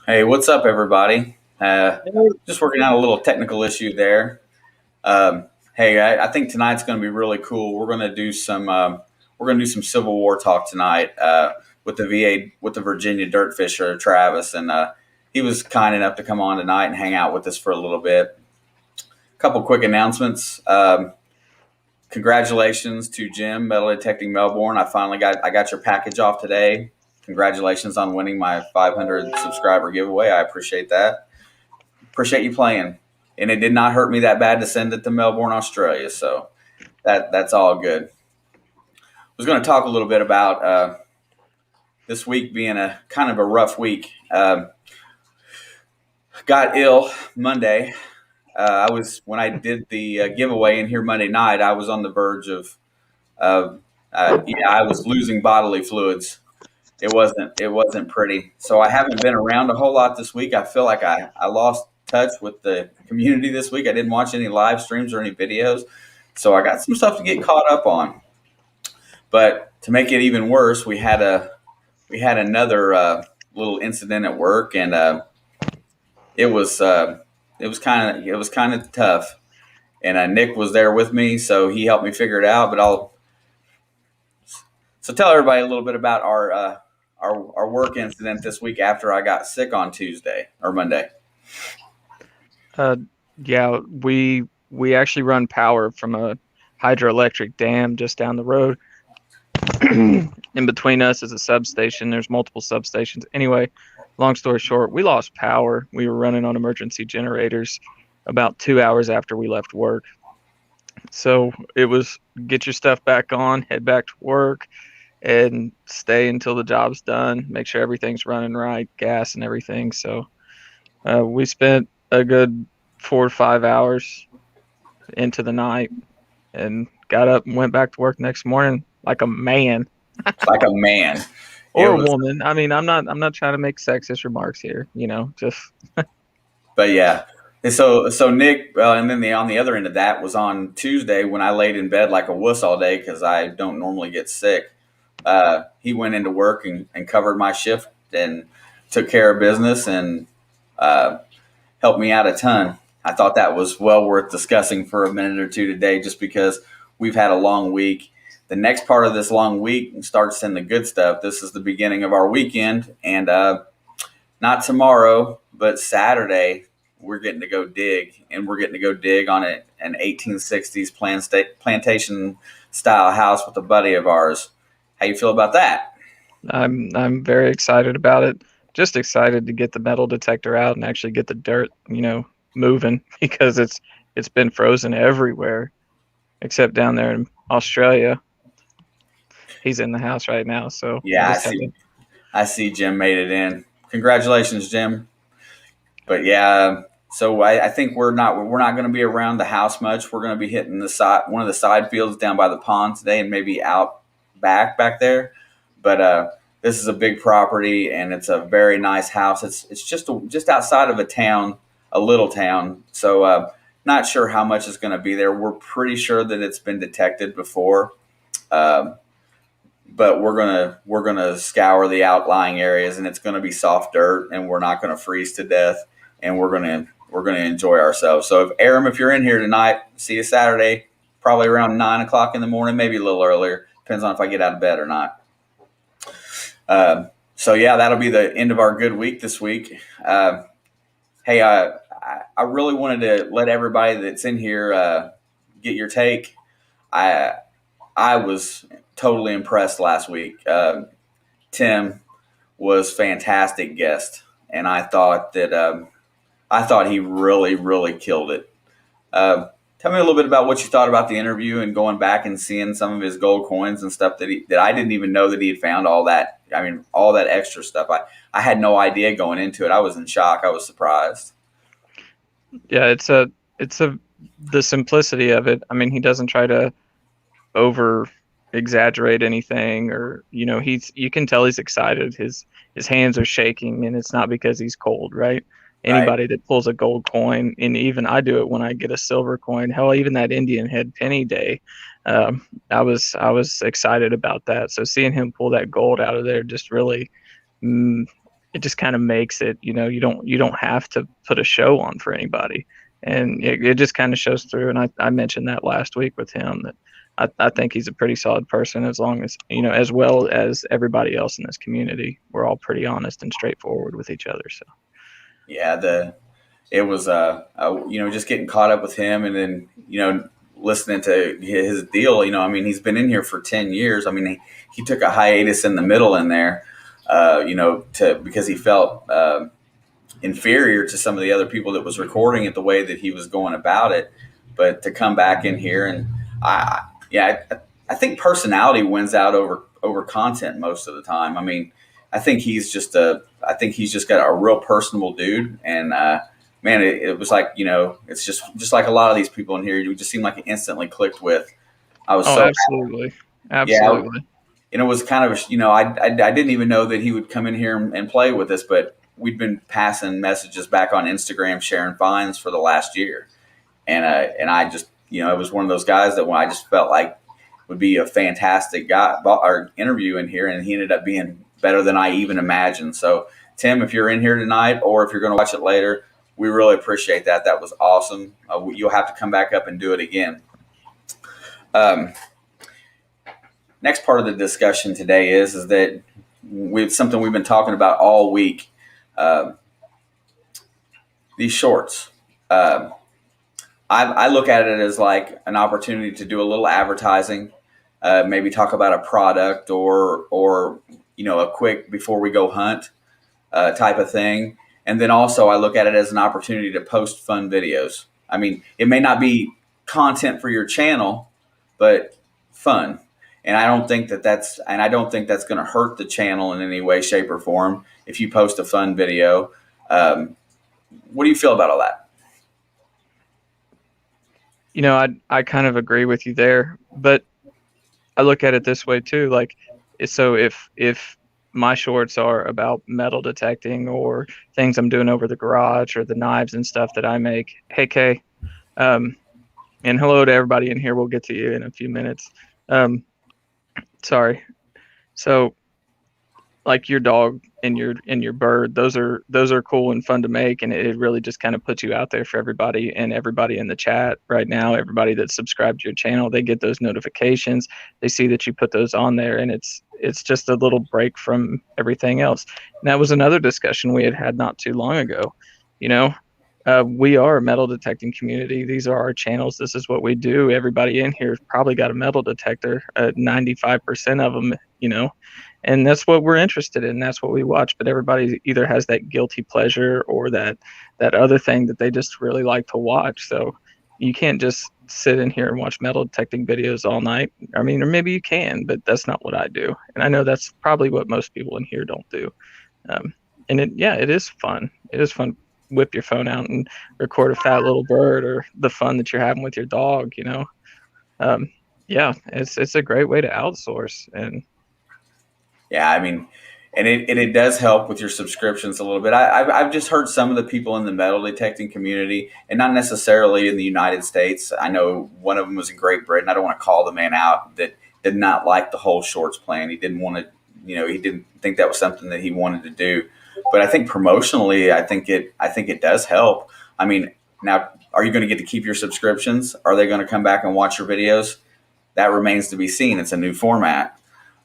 Hey, what's up, everybody? Just working out a little technical issue there. Um, hey, I think tonight's going to be really cool. We're going to do some Civil War talk tonight with the VA with the Virginia Dirt Fisher Travis, and he was kind enough to come on tonight and hang out with us for a little bit. A couple quick announcements. Congratulations to Jim, Metal Detecting Melbourne. I got your package off today. Congratulations on winning my 500 subscriber giveaway. I appreciate that. Appreciate you playing. And it did not hurt me that bad to send it to Melbourne, Australia. So that's all good. I was going to talk a little bit about this week being a kind of a rough week. Got ill Monday. I was when I did the giveaway in here Monday night. I was on the verge of yeah, I was losing bodily fluids. It wasn't pretty. So I haven't been around a whole lot this week. I feel like I lost touch with the community this week. I didn't watch any live streams or any videos. So I got some stuff to get caught up on. But to make it even worse, we had another little incident at work, and it was it was kind of tough. And Nick was there with me, so he helped me figure it out. But I'll so tell everybody a little bit about our work incident this week after I got sick on Tuesday or Monday. Uh, yeah, we actually run power from a hydroelectric dam just down the road. In between us is a substation. There's multiple substations. Anyway, long story short, we lost power. We were running on emergency generators about 2 hours after we left work. So it was get your stuff back on, head back to work, and stay until the job's done. Make sure everything's running right, gas and everything. So we spent a good 4 to 5 hours into the night and got up and went back to work next morning like a man Like a man. It or a was, woman. I mean, I'm not trying to make sexist remarks here, just but yeah. And so Nick, and then on the other end of that was on Tuesday when I laid in bed like a wuss all day because I don't normally get sick. He went into work and covered my shift and took care of business and uh, helped me out a ton. I thought that was well worth discussing for a minute or two today, just because we've had a long week. The next part of this long week starts in the good stuff. This is the beginning of our weekend, and not tomorrow, but Saturday, we're getting to go dig, and we're getting to go dig on an 1860s plantation style house with a buddy of ours. How you feel about that? I'm very excited about it. Just excited to get the metal detector out and actually get the dirt, moving because it's been frozen everywhere except down there in Australia. He's in the house right now, so I Yeah, just had to. I see Jim made it in. Congratulations, Jim. But yeah, so I think we're not going to be around the house much. We're going to be hitting the side one of the side fields down by the pond today, and maybe out back there. But this is a big property, and it's a very nice house. It's just outside of a town, a little town. So not sure how much is going to be there. We're pretty sure that it's been detected before. Um, but we're gonna scour the outlying areas, and it's gonna be soft dirt, and we're not gonna freeze to death, and we're gonna enjoy ourselves. So, if Aram, if you're in here tonight, see you Saturday, probably around 9 o'clock in the morning, maybe a little earlier. Depends on if I get out of bed or not. So yeah, that'll be the end of our good week this week. Hey, I really wanted to let everybody that's in here get your take. I I was totally impressed last week. Tim was fantastic guest, and I thought he really killed it. Tell me a little bit about what you thought about the interview and going back and seeing some of his gold coins and stuff that I didn't even know that he had found all that. I mean, all that extra stuff. I had no idea going into it. I was in shock. I was surprised. Yeah, it's a the simplicity of it. I mean, he doesn't try to over exaggerate anything, or he's you can tell he's excited. His hands are shaking, and it's not because he's cold, right? Right. Anybody that pulls a gold coin, and even I do it when I get a silver coin. Hell, even that Indian head penny day, I was excited about that. So seeing him pull that gold out of there just really, mm, it just kind of makes it, you don't have to put a show on for anybody. And it just kind of shows through. And I mentioned that last week with him that I think he's a pretty solid person, as long as, as well as everybody else in this community. We're all pretty honest and straightforward with each other. So, Yeah, it was just getting caught up with him, and then listening to his deal. I mean, he's been in here for 10 years. I mean, he took a hiatus in the middle in there, because he felt inferior to some of the other people that was recording it the way that he was going about it. But to come back in here, and I think personality wins out over content most of the time. I mean, I think he's just got a real personable dude, and man, it was like, it's just like a lot of these people in here. You just seem like it instantly clicked with. I was so absolutely, absolutely. Yeah, and it was kind of I didn't even know that he would come in here and play with us, but we'd been passing messages back on Instagram, sharing finds for the last year, and I just it was one of those guys that I just felt like would be a fantastic guy or interview in here, and he ended up being better than I even imagined. So Tim, if you're in here tonight, or if you're going to watch it later, we really appreciate that. That was awesome. You'll have to come back up and do it again. Next part of the discussion today is that something we've been talking about all week. These shorts. I look at it as like an opportunity to do a little advertising, maybe talk about a product or a quick before we go hunt type of thing. And then also I look at it as an opportunity to post fun videos. I mean, it may not be content for your channel, but fun. And I don't think that's going to hurt the channel in any way, shape, or form if you post a fun video. What do you feel about all that? I kind of agree with you there, but I look at it this way too. Like, so if my shorts are about metal detecting or things I'm doing over the garage or the knives and stuff that I make, hey Kay, and hello to everybody in here. We'll get to you in a few minutes. Sorry. So, like your dog and your bird, those are cool and fun to make, and it really just kind of puts you out there for everybody, and everybody in the chat right now, everybody that's subscribed to your channel, they get those notifications, they see that you put those on there, and it's just a little break from everything else. And that was another discussion we had not too long ago. We are a metal detecting community. These are our channels. This is what we do. Everybody in here has probably got a metal detector, 95% of them, and that's what we're interested in. That's what we watch. But everybody either has that guilty pleasure or that other thing that they just really like to watch. So you can't just sit in here and watch metal detecting videos all night. I mean, or maybe you can, but that's not what I do. And I know that's probably what most people in here don't do. And it is fun. It is fun. Whip your phone out and record a fat little bird or the fun that you're having with your dog. It's a great way to outsource. And yeah, I mean, and it does help with your subscriptions a little bit. I've just heard some of the people in the metal detecting community, and not necessarily in the United States. I know one of them was in Great Britain. I don't want to call the man out, that did not like the whole shorts plan. He didn't want to, he didn't think that was something that he wanted to do. But I think promotionally, I think it does help. I mean, now, are you going to get to keep your subscriptions? Are they going to come back and watch your videos? That remains to be seen. It's a new format,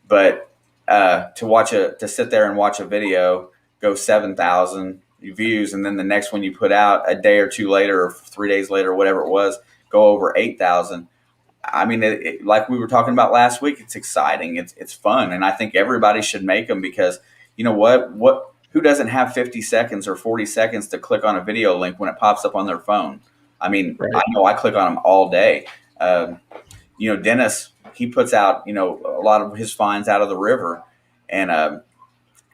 but to sit there and watch a video go 7,000 views, and then the next one you put out a day or two later or 3 days later, whatever it was, go over 8,000. I mean, like we were talking about last week, it's exciting. It's fun, and I think everybody should make them, because you know what. Who doesn't have 50 seconds or 40 seconds to click on a video link when it pops up on their phone? I mean, right. I know I click on them all day. Dennis, he puts out, a lot of his finds out of the river, and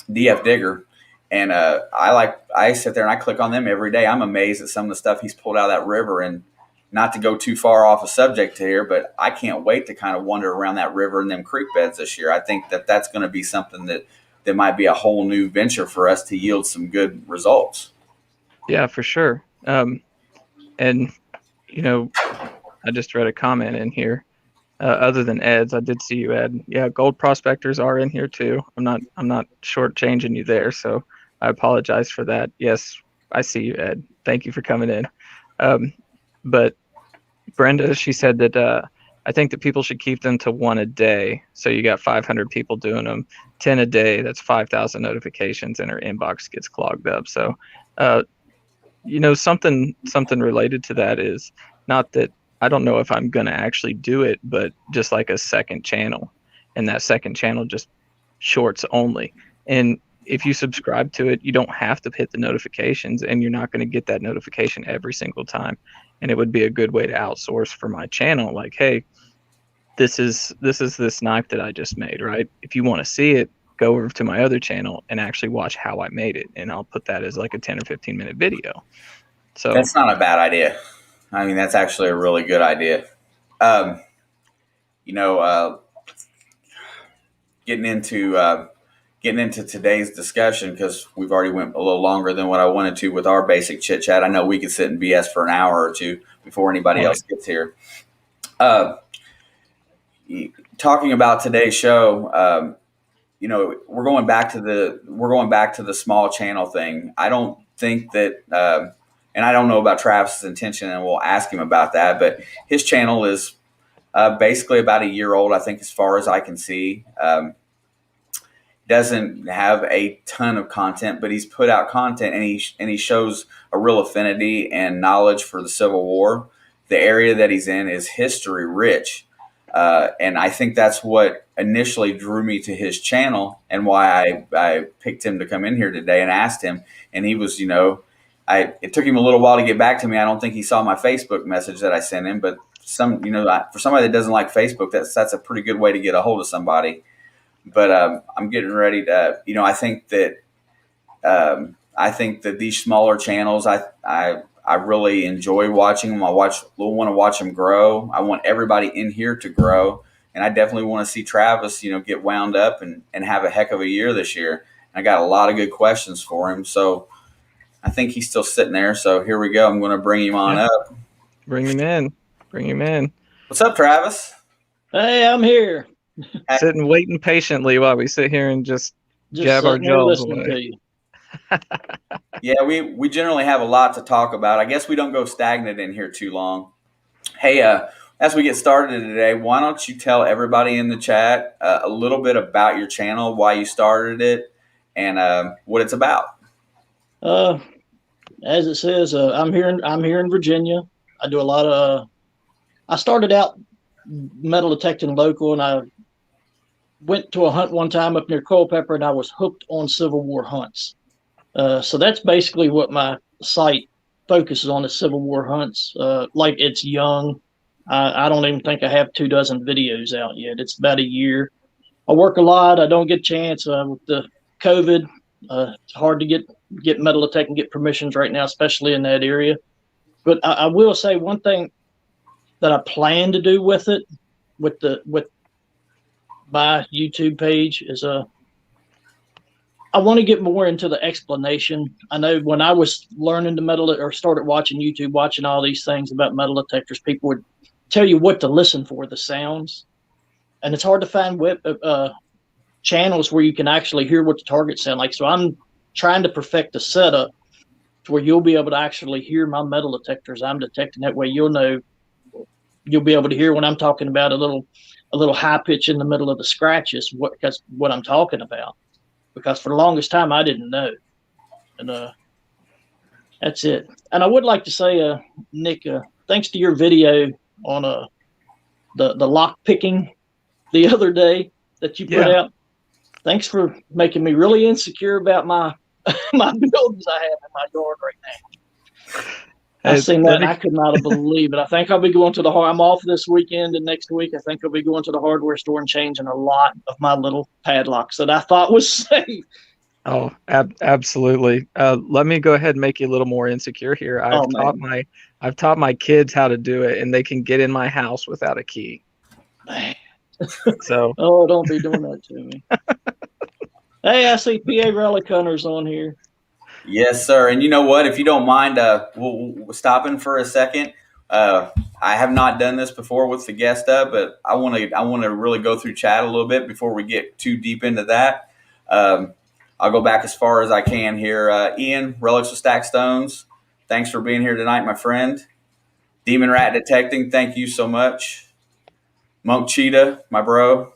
DF Digger. And I sit there and I click on them every day. I'm amazed at some of the stuff he's pulled out of that river. And not to go too far off a subject here, but I can't wait to kind of wander around that river and them creek beds this year. I think that's going to be something that might be a whole new venture for us to yield some good results. Yeah, for sure. And I just read a comment in here. Other than Ed's, I did see you, Ed. Yeah, gold prospectors are in here too. I'm not shortchanging you there. So I apologize for that. Yes, I see you, Ed. Thank you for coming in. But Brenda, she said that I think that people should keep them to one a day. So you got 500 people doing them, 10 a day. That's 5,000 notifications, and her inbox gets clogged up. So, something related to that is not that I don't know if I'm gonna actually do it, but just like a second channel, and that second channel just shorts only. And if you subscribe to it, you don't have to hit the notifications, and you're not going to get that notification every single time. And it would be a good way to outsource for my channel. Like, hey, this is this knife that I just made, right? If you want to see it, go over to my other channel and actually watch how I made it, and I'll put that as like a 10 or 15-minute video. So That's not a bad idea. I mean, that's actually a really good idea. You know, getting into today's discussion, because we've already went a little longer than what I wanted to with our basic chit chat. I know we could sit and BS for an hour or two before anybody else gets here. Talking about today's show, we're going back to the small channel thing. I don't think that, and I don't know about Travis's intention, and we'll ask him about that. But his channel is basically about a year old, I think, as far as I can see. Doesn't have a ton of content, but he's put out content, and he shows a real affinity and knowledge for the Civil War. The area that he's in is history rich. And I think that's what initially drew me to his channel, and why I picked him to come in here today and asked him. And he was, it took him a little while to get back to me. I don't think he saw my Facebook message that I sent him, but for somebody that doesn't like Facebook, that's a pretty good way to get a hold of somebody. But I'm getting ready to, I think that these smaller channels, I really enjoy watching them. I want to watch them grow. I want everybody in here to grow. And I definitely want to see Travis, get wound up and have a heck of a year this year. And I got a lot of good questions for him. So I think he's still sitting there. So here we go. I'm going to bring him on up. Bring him in. What's up, Travis? Hey, I'm here. Sitting waiting patiently while we sit here and just jab our jaws away. Yeah, we generally have a lot to talk about. I guess we don't go stagnant in here too long. Hey, as we get started today, why don't you tell everybody in the chat a little bit about your channel, why you started it, and what it's about? As it says, I'm here in Virginia. I do a lot of. I started out metal detecting local, and I went to a hunt one time up near Culpeper, and I was hooked on Civil War hunts. So that's basically what my site focuses on, is Civil War hunts. Like, it's young. I don't even think I have 24 videos out yet. It's about a year. I work a lot. I don't get a chance with the COVID. It's hard to get metal detecting, get permissions right now, especially in that area. But I will say one thing that I plan to do with it, with my YouTube page, is I want to get more into the explanation. I know when I was learning or started watching YouTube, watching all these things about metal detectors, people would tell you what to listen for, the sounds. And it's hard to find channels where you can actually hear what the targets sound like. So I'm trying to perfect the setup to where you'll be able to actually hear my metal detectors I'm detecting. That way you'll be able to hear when I'm talking about a little high pitch in the middle of the scratches, what I'm talking about. Because for the longest time I didn't know. And that's it. And I would like to say, Nick, thanks to your video on the lock picking the other day that you put out. Thanks for making me really insecure about my buildings I have in my yard right now. I seen that and I could not believe it. I think I'll be going to I'm off this weekend and next week. I think I'll be going to the hardware store and changing a lot of my little padlocks that I thought was safe. Oh, absolutely. Let me go ahead and make you a little more insecure here. I've taught my kids how to do it, and they can get in my house without a key. Man. So. Oh, don't be doing that to me. Hey, I see PA Relic Hunters on here. Yes, sir. And you know what? If you don't mind, we'll stop in for a second. I have not done this before with the guest up, but I want to really go through chat a little bit before we get too deep into that. I'll go back as far as I can here. Ian, Relics of Stacked Stones, thanks for being here tonight, my friend. Demon Rat Detecting, thank you so much. Monk Cheetah, my bro.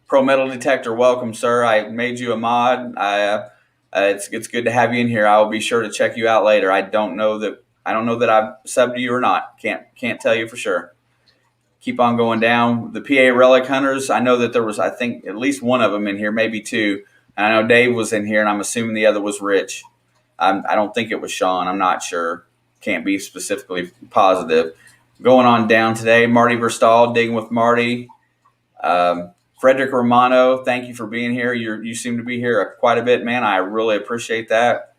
Pro Metal Detector, welcome, sir. I made you a mod. It's good to have you in here. I will be sure to check you out later. I don't know that I've subbed to you or not. Can't tell you for sure. Keep on going down. The PA Relic Hunters, I know that there was, I think, at least one of them in here, maybe two. And I know Dave was in here, and I'm assuming the other was Rich. I don't think it was Sean. I'm not sure. Can't be specifically positive. Going on down today, Marty Verstal, Digging with Marty. Frederick Romano, thank you for being here. You seem to be here quite a bit, man. I really appreciate that.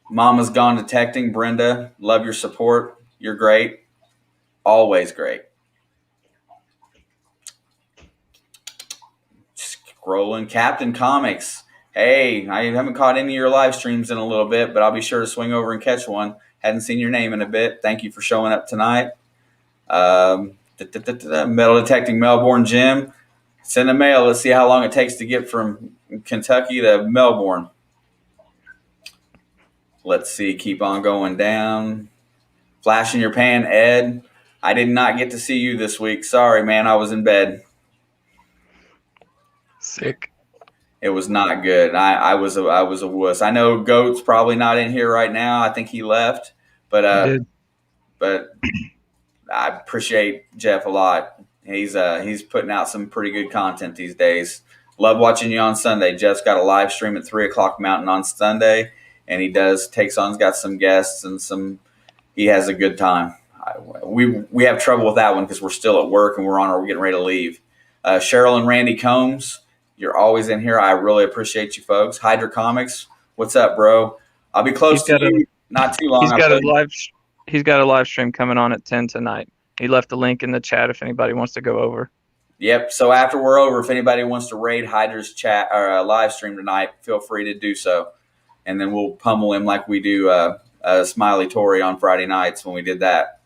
Mama's Gone Detecting, Brenda, love your support. You're great. Always great. Scrolling. Captain Comics. Hey, I haven't caught any of your live streams in a little bit, but I'll be sure to swing over and catch one. Hadn't seen your name in a bit. Thank you for showing up tonight. Metal Detecting Melbourne Jim. Send a mail. Let's see how long it takes to get from Kentucky to Melbourne. Let's see. Keep on going down. Flash in your pan, Ed. I did not get to see you this week. Sorry, man. I was in bed. Sick. It was not good. I was a wuss. I know Goat's probably not in here right now. I think he left, but I appreciate Jeff a lot. He's putting out some pretty good content these days. Love watching you on Sunday. Jeff's got a live stream at 3:00 Mountain on Sunday, and he's got some guests and he has a good time. We have trouble with that one because we're still at work and we're getting ready to leave. Cheryl and Randy Combs, you're always in here. I really appreciate you folks. Hydra Comics, what's up, bro? I'll be close to you not too long. He's got a live stream coming on at 10 tonight. He left the link in the chat if anybody wants to go over. Yep. So after we're over, if anybody wants to raid Hydra's chat or live stream tonight, feel free to do so. And then we'll pummel him like we do Smiley Tory on Friday nights when we did that.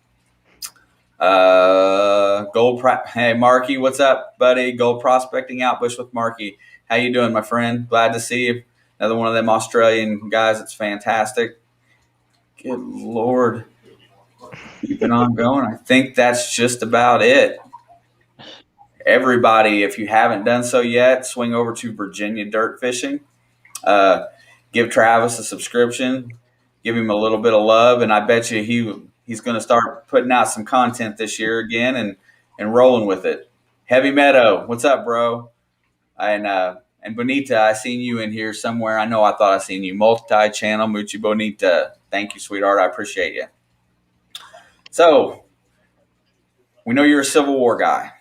Hey, Marky, what's up, buddy? Gold Prospecting Outbush with Marky. How you doing, my friend? Glad to see you. Another one of them Australian guys. It's fantastic. Good Lord. Keeping on going. I think that's just about it. Everybody, if you haven't done so yet, swing over to Virginia Dirt Fishing. Give Travis a subscription. Give him a little bit of love, and I bet you he's going to start putting out some content this year again and rolling with it. Heavy Meadow, what's up, bro? And Bonita, I seen you in here somewhere. I thought I seen you. Multi-channel, Muchi Bonita. Thank you, sweetheart. I appreciate you. So, we know you're a Civil War guy.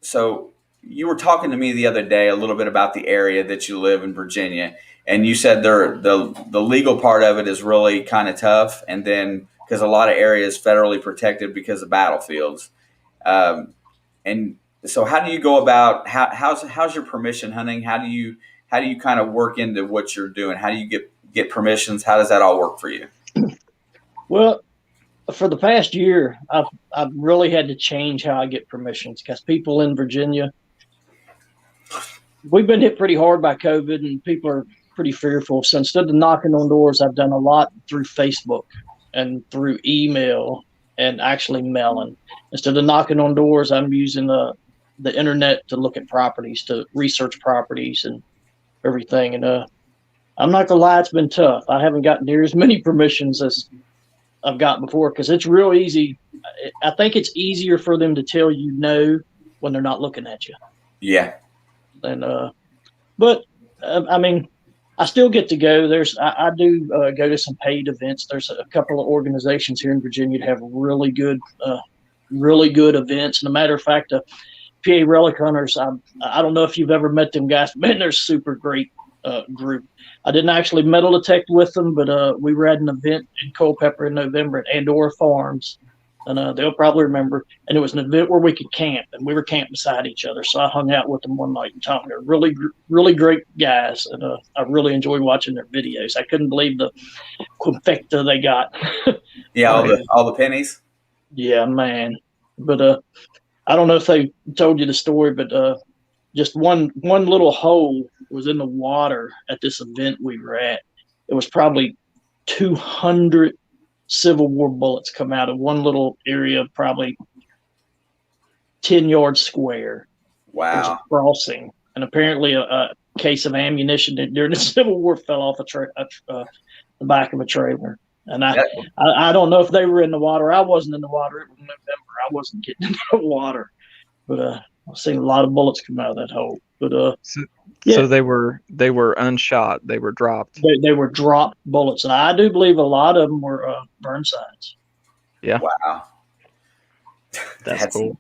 So you were talking to me the other day a little bit about the area that you live in, Virginia, and you said the legal part of it is really kind of tough, and then because a lot of areas federally protected because of battlefields. And so how do you go about how's your permission hunting? How do you kind of work into what you're doing? How do you get permissions? How does that all work for you? Well, for the past year, I've really had to change how I get permissions because people in Virginia, we've been hit pretty hard by COVID, and people are pretty fearful. So instead of knocking on doors, I've done a lot through Facebook and through email and actually mailing. Instead of knocking on doors, I'm using the internet to look at properties, to research properties and everything. And I'm not gonna lie, it's been tough. I haven't gotten near as many permissions as I've gotten before because it's real easy. I think it's easier for them to tell you no when they're not looking at you. Yeah. And but I mean, I still get to go. I do go to some paid events. There's a couple of organizations here in Virginia that have really good events. And a matter of fact, PA Relic Hunters, I don't know if you've ever met them guys, but man, they're a super great group. I didn't actually metal detect with them, but we were at an event in Culpeper in November at Andorra Farms, and they'll probably remember. And it was an event where we could camp, and we were camped beside each other. So I hung out with them one night and talked. They're really, really great guys, and I really enjoy watching their videos. I couldn't believe the confecta they got. Yeah, all the pennies. Yeah, man. But I don't know if they told you the story, but just one little hole was in the water at this event we were at. It was probably 200 Civil War bullets come out of one little area, probably 10 yards square. There's a Wow. crossing, and apparently a case of ammunition during the Civil War fell off the back of a trailer. And I don't know if they were in the water. I wasn't in the water. It was November. I wasn't getting into the water, but I've seen a lot of bullets come out of that hole. But So they were unshot. They were dropped. they were dropped bullets, and I do believe a lot of them were Burnsides. Yeah. Wow. That's cool.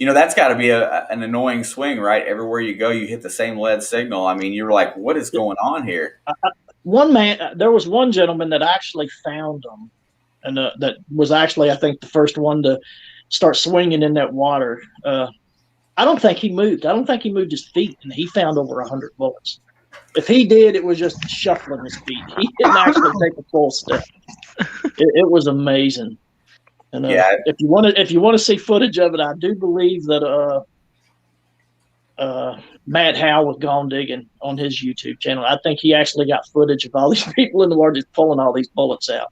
That's got to be an annoying swing, right? Everywhere you go, you hit the same lead signal. I mean, you're like, what is going on here? There was one gentleman that actually found them, and that was actually, I think, the first one to start swinging in that water. I don't think he moved. I don't think he moved his feet, and he found over 100 bullets. If he did, it was just shuffling his feet. He didn't actually take a full step. It was amazing. And if you want to see footage of it, I do believe that Matt Howe was Gone Digging on his YouTube channel. I think he actually got footage of all these people in the water just pulling all these bullets out.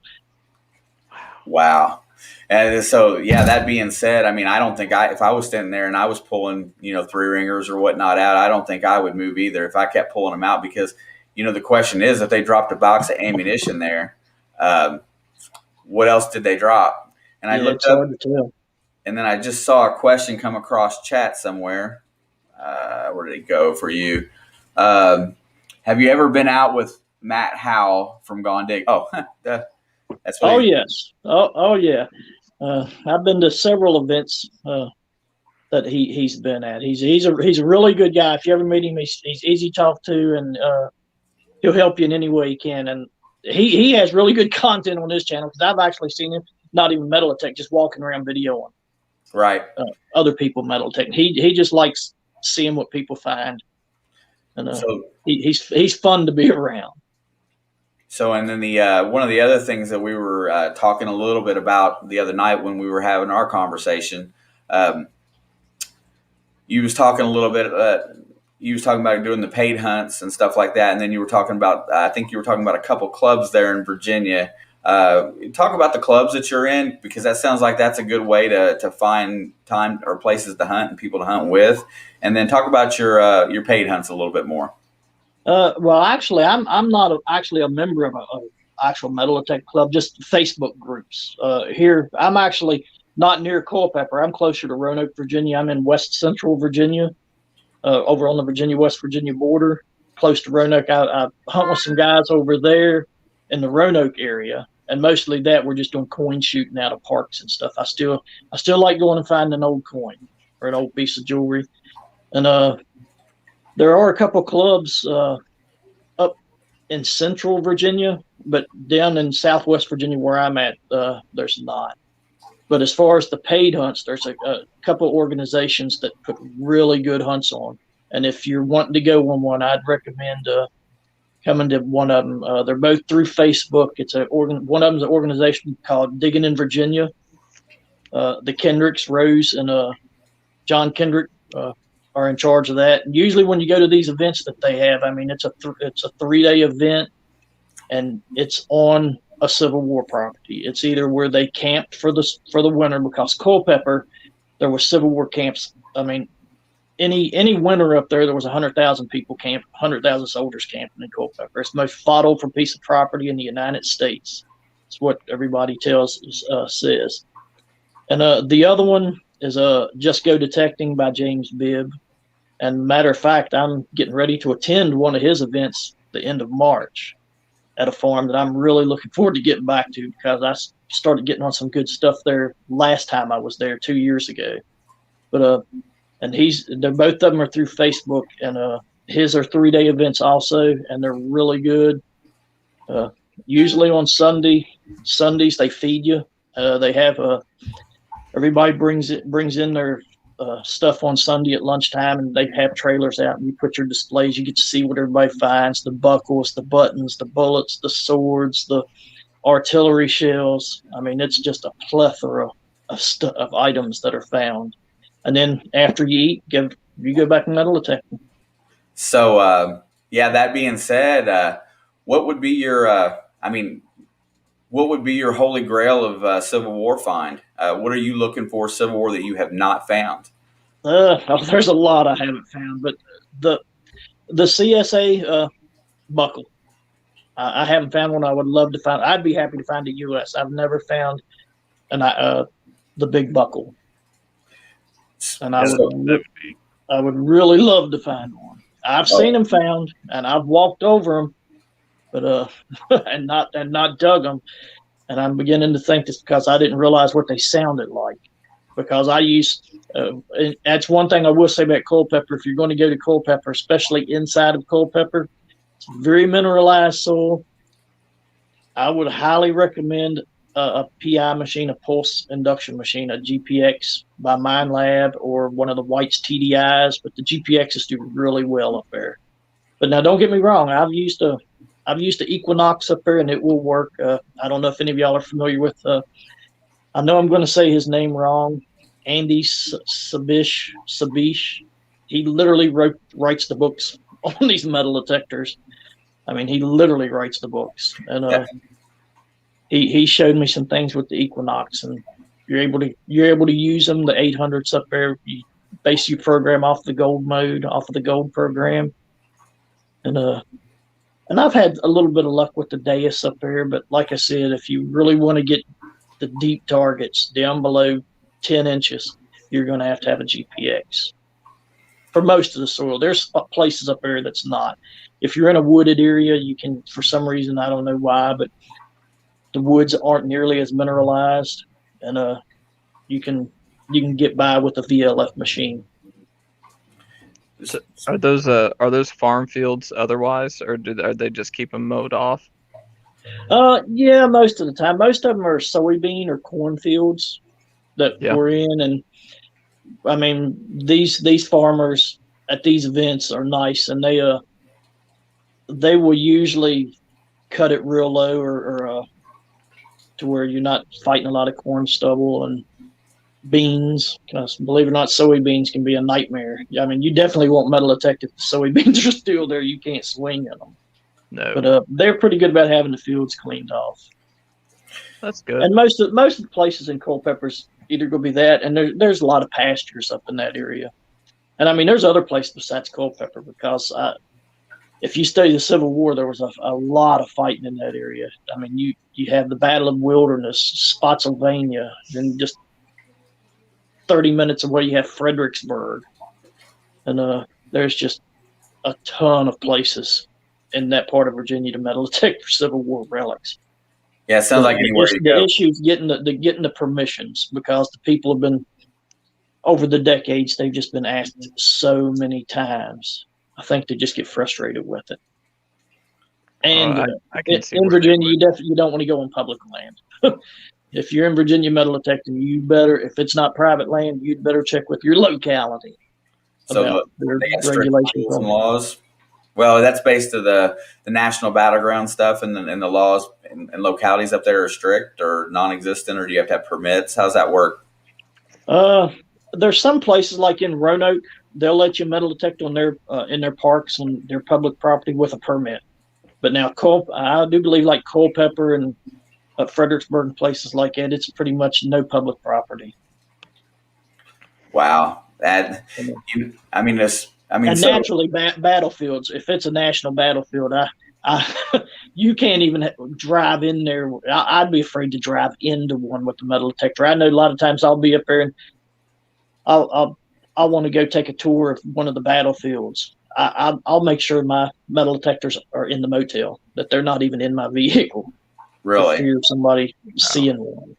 Wow. And so, that being said, I mean, I don't think if I was standing there and I was pulling, 3-ringers or whatnot out, I don't think I would move either if I kept pulling them out, because, the question is, if they dropped a box of ammunition there, what else did they drop? And I looked up, and then I just saw a question come across chat somewhere. Where did it go for you? Have you ever been out with Matt Howe from Gone Dig? Oh, that's what. Oh, yes. Oh, yeah. I've been to several events that he's been at. He's a really good guy. If you ever meet him, he's easy to talk to, and he'll help you in any way he can. And he has really good content on his channel, because I've actually seen him, not even Metal Tech, just walking around videoing right other people Metal Tech. He just likes seeing what people find, and so he's fun to be around. So, and then the one of the other things that we were talking a little bit about the other night when we were having our conversation, you was talking a little bit. You was talking about doing the paid hunts and stuff like that, and then you were talking about. I think you were talking about a couple clubs there in Virginia. Talk about the clubs that you're in, because that sounds like that's a good way to find time or places to hunt and people to hunt with. And then talk about your paid hunts a little bit more. Well, actually, I'm not actually a member of an actual Metal Tech club, just Facebook groups. Here, I'm actually not near Culpeper. I'm closer to Roanoke, Virginia. I'm in West Central Virginia, over on the Virginia-West Virginia border, close to Roanoke. I hunt with some guys over there in the Roanoke area, and mostly that we're just doing coin shooting out of parks and stuff. I still like going and finding an old coin or an old piece of jewelry, and there are a couple clubs up in Central Virginia, but down in Southwest Virginia where I'm at, there's not. But as far as the paid hunts, there's a couple organizations that put really good hunts on, and if you're wanting to go on one, I'd recommend coming to one of them. They're both through Facebook. One of them's an organization called Digging in Virginia. The Kendricks, Rose and John Kendrick, are in charge of that. And usually, when you go to these events that they have, I mean, it's a 3-day event, and it's on a Civil War property. It's either where they camped for the winter, because Culpeper, there was Civil War camps. I mean, any winter up there was 100,000 people camping, 100,000 soldiers camping in Culpeper. It's the most fought over piece of property in the United States. It's what everybody says. And the other one is Just Go Detecting by James Bibb. And matter of fact, I'm getting ready to attend one of his events the end of March at a farm that I'm really looking forward to getting back to, because I started getting on some good stuff there last time I was there 2 years ago. But and both of them are through Facebook, and his are 3-day events also, and they're really good. Usually on Sundays they feed you. They have everybody brings in their stuff on Sunday at lunchtime, and they have trailers out, and you put your displays. You get to see what everybody finds: the buckles, the buttons, the bullets, the swords, the artillery shells. I mean, it's just a plethora of items that are found. and then after you eat, you go back and metal detect. So, yeah, that being said, what would be your, what would be your holy grail of Civil War find? What are you looking for Civil War that you have not found? There's a lot I haven't found, but the CSA buckle, I haven't found one. I would love to find. I'd be happy to find a US. I've never found the big buckle, and I would really love to find one. I've seen them found, and I've walked over them, but and not dug them. And I'm beginning to think it's because I didn't realize what they sounded like. Because I use, that's one thing I will say about Culpeper. If you're going to go to Culpeper, especially inside of Culpeper, it's very mineralized soil. I would highly recommend a PI machine, a pulse induction machine, a GPX by Minelab or one of the White's TDIs. But the GPXs do really well up there. But now, don't get me wrong. I've used the Equinox up there, and it will work. I don't know if any of y'all are familiar with. I know I'm going to say his name wrong. Andy Sabish. He literally writes the books on these metal detectors. I mean, he literally writes the books, and he showed me some things with the Equinox, and you're able to use them. The 800s up there, you base your program off the gold mode, off of the gold program, and I've had a little bit of luck with the Deus up there, but like I said, if you really want to get the deep targets down below 10 inches, you're going to have a GPX. For most of the soil, there's places up there that's not. If you're in a wooded area, you can, for some reason, I don't know why, but the woods aren't nearly as mineralized, and you can get by with a VLF machine. So are those farm fields otherwise, or are they just keep them mowed off? Yeah, most of the time. Most of them are soybean or corn fields that we're in, and I mean these farmers at these events are nice, and they will usually cut it real low or to where you're not fighting a lot of corn stubble and beans. Because believe it or not, soybeans can be a nightmare. I mean, you definitely won't metal detect if the soybeans are still there. You can't swing at them. No, but they're pretty good about having the fields cleaned off. That's good. And most of the places in Culpeper's either going to be that, and there's a lot of pastures up in that area. And I mean, there's other places besides Culpeper, because if you study the Civil War, there was a lot of fighting in that area. I mean, you have the Battle of Wilderness, Spotsylvania, then just 30 minutes away you have Fredericksburg, and there's just a ton of places in that part of Virginia to metal detect for Civil War relics. Yeah, it sounds like anywhere you go. The issue is getting the permissions, because the people have been, over the decades, they've just been asked so many times. I think they just get frustrated with it. And in Virginia, you don't want to go on public land. If you're in Virginia metal detecting, you better, if it's not private land, you'd better check with your locality about their regulations and laws. Well, that's based to the national battleground stuff, and the laws and localities up there are strict or non-existent, or do you have to have permits? How's that work? There's some places like in Roanoke, they'll let you metal detect on their in their parks and their public property with a permit. But now I do believe like Culpeper and Fredericksburg and places like that, it's pretty much no public property. Wow, naturally, battlefields. If it's a national battlefield, you can't even drive in there. I'd be afraid to drive into one with the metal detector. I know a lot of times I'll be up there and I'll want to go take a tour of one of the battlefields. I'll make sure my metal detectors are in the motel, that they're not even in my vehicle. Really? For fear of somebody seeing one.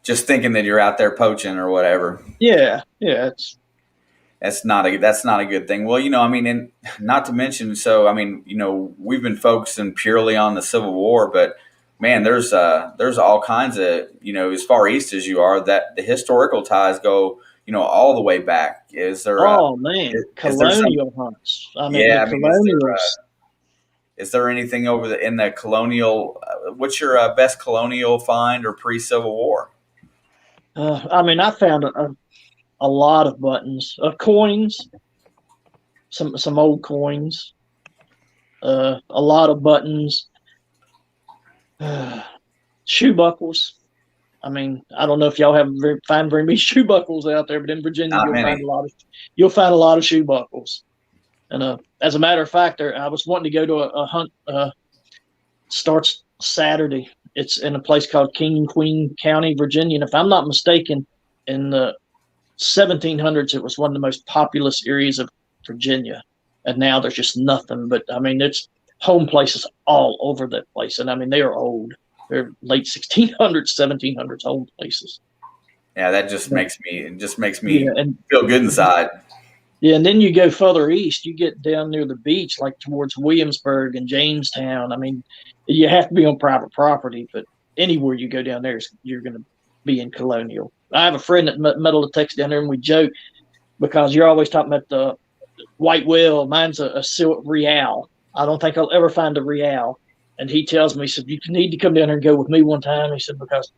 Just thinking that you're out there poaching or whatever. Yeah. That's not a good thing. Well, and not to mention, we've been focusing purely on the Civil War, but man, there's all kinds of, as far east as you are, that the historical ties go, all the way back. Is there? Colonial hunts. Colonials. Is there anything in the colonial? What's your best colonial find or pre-Civil War? I found a lot of buttons, coins, some old coins, a lot of buttons, shoe buckles. I mean, I don't know if y'all find very many shoe buckles out there, but in Virginia, Not many. you'll find a lot of shoe buckles. And as a matter of fact, I was wanting to go to a hunt. Starts Saturday. It's in a place called King and Queen County, Virginia. And if I'm not mistaken, in the 1700s, it was one of the most populous areas of Virginia. And now there's just nothing. But, I mean, it's home places all over that place. And, I mean, they are old. They're late 1600s, 1700s old places. Yeah, that just makes me and feel good inside. Yeah, and then you go further east, you get down near the beach, like towards Williamsburg and Jamestown. I mean, you have to be on private property, but anywhere you go down there, you're going to be in colonial. I have a friend that metal detects down there, and we joke because you're always talking about the white whale. Mine's a silk real. I don't think I'll ever find a real. And he tells me, he said, you need to come down here and go with me one time. He said, because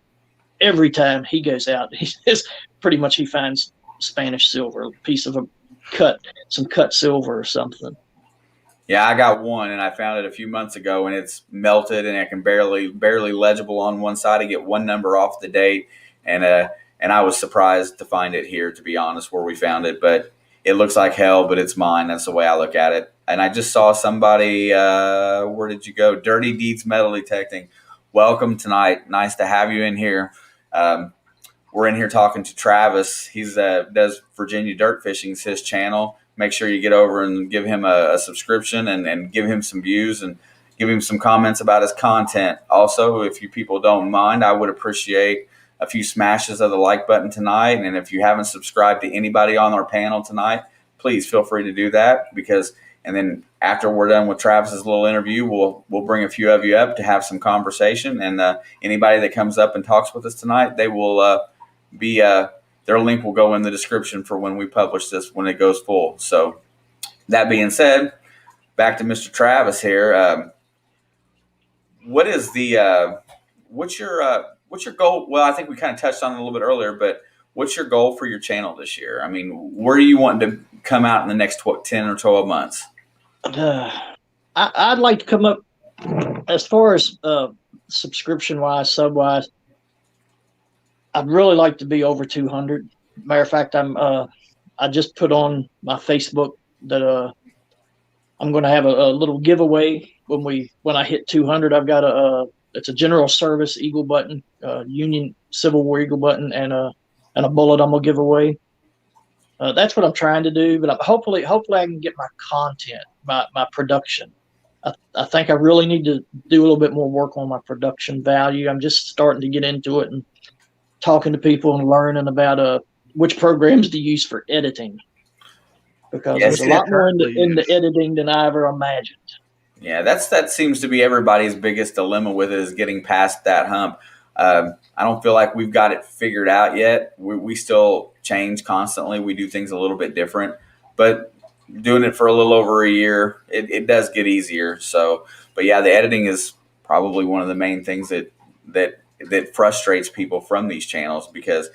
every time he goes out, he says pretty much he finds Spanish silver, a piece of some cut silver or something. Yeah, I got one, and I found it a few months ago, and it's melted, and I can barely legible on one side. I get one number off the date, and I was surprised to find it here, to be honest, where we found it. But it looks like hell, but it's mine. That's the way I look at it. And I just saw somebody. Where did you go? Dirty Deeds Metal Detecting. Welcome tonight. Nice to have you in here. We're in here talking to Travis. He's does Virginia Dirt Fishing. It's his channel. Make sure you get over and give him a subscription and give him some views and give him some comments about his content. Also, if you people don't mind, I would appreciate a few smashes of the like button tonight. And if you haven't subscribed to anybody on our panel tonight, please feel free to do that, and then after we're done with Travis's little interview, we'll bring a few of you up to have some conversation. And anybody that comes up and talks with us tonight, they will their link will go in the description for when we publish this, when it goes full. So that being said, back to Mr. Travis here. What's your goal? Well, I think we kind of touched on it a little bit earlier, but what's your goal for your channel this year? I mean, where do you want to come out in the next 10 or 12 months? I'd like to come up as far as subscription wise, sub wise. I'd really like to be over 200. Matter of fact, I just put on my Facebook that I'm going to have a little giveaway when I hit 200. I've got it's a general service eagle button, Union Civil War eagle button, and a bullet I'm gonna give away. That's what I'm trying to do, but hopefully I can get my content, my production. I think I really need to do a little bit more work on my production value. I'm just starting to get into it and talking to people and learning about which programs to use for editing, because there's a lot more in the editing than I ever imagined. Yeah, that seems to be everybody's biggest dilemma with it, is getting past that hump. I don't feel like we've got it figured out yet. We still change constantly. We do things a little bit different, but doing it for a little over a year, it does get easier. So, but yeah, the editing is probably one of the main things that frustrates people from these channels, because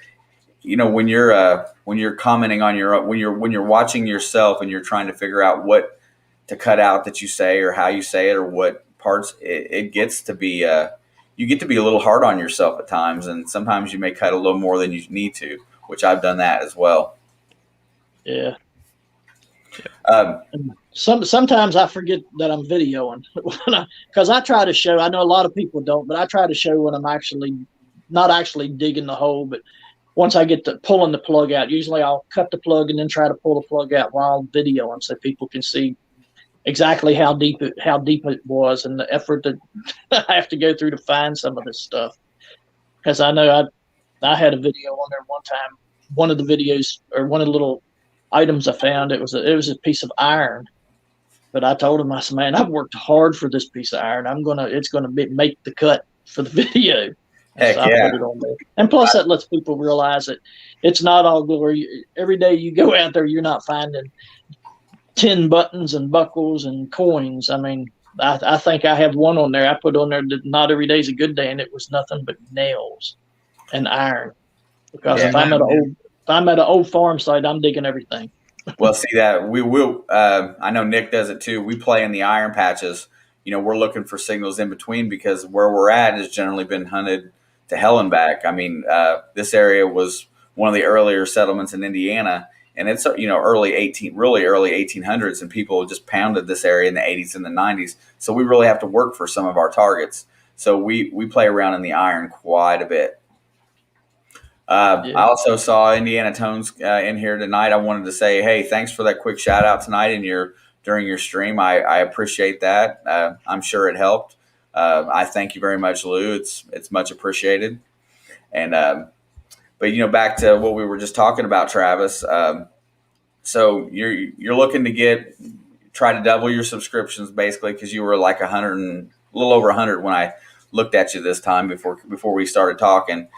when you're commenting on when you're watching yourself and you're trying to figure out what to cut out that you say or how you say it or what parts, it gets to be you get to be a little hard on yourself at times, and sometimes you may cut a little more than you need to, which I've done that as well. Yeah. Sometimes I forget that I'm videoing, because I try to show. I know a lot of people don't, but I try to show when I'm not actually digging the hole, but once I get to pulling the plug out, usually I'll cut the plug and then try to pull the plug out while videoing, so people can see exactly how deep it was and the effort that I have to go through to find some of this stuff. Because I know I had a video on there one time. One of the videos, or one of the little items I found, it was a piece of iron. But I told him, I said, man, I've worked hard for this piece of iron. It's gonna make the cut for the video. Heck, so I put it on there. And plus, that lets people realize that it's not all glory. Every day you go out there, you're not finding 10 buttons and buckles and coins. I mean, I think I have one on there. I put on there that not every day is a good day, and it was nothing but nails and iron. Because if I'm I'm at an old farm site, I'm digging everything. Well, see that we will. I know Nick does it too. We play in the iron patches. We're looking for signals in between because where we're at has generally been hunted to hell and back. I mean, this area was one of the earlier settlements in Indiana, and it's really early 1800s, and people just pounded this area in the 80s and the 90s. So we really have to work for some of our targets. So we play around in the iron quite a bit. Yeah. I also saw Indiana Tones in here tonight. I wanted to say, hey, thanks for that quick shout out tonight during your stream. I appreciate that. I'm sure it helped. I thank you very much, Lou. It's much appreciated. And but back to what we were just talking about, Travis. So you're looking to try to double your subscriptions basically because you were like 100 and a little over 100 when I looked at you this time before we started talking.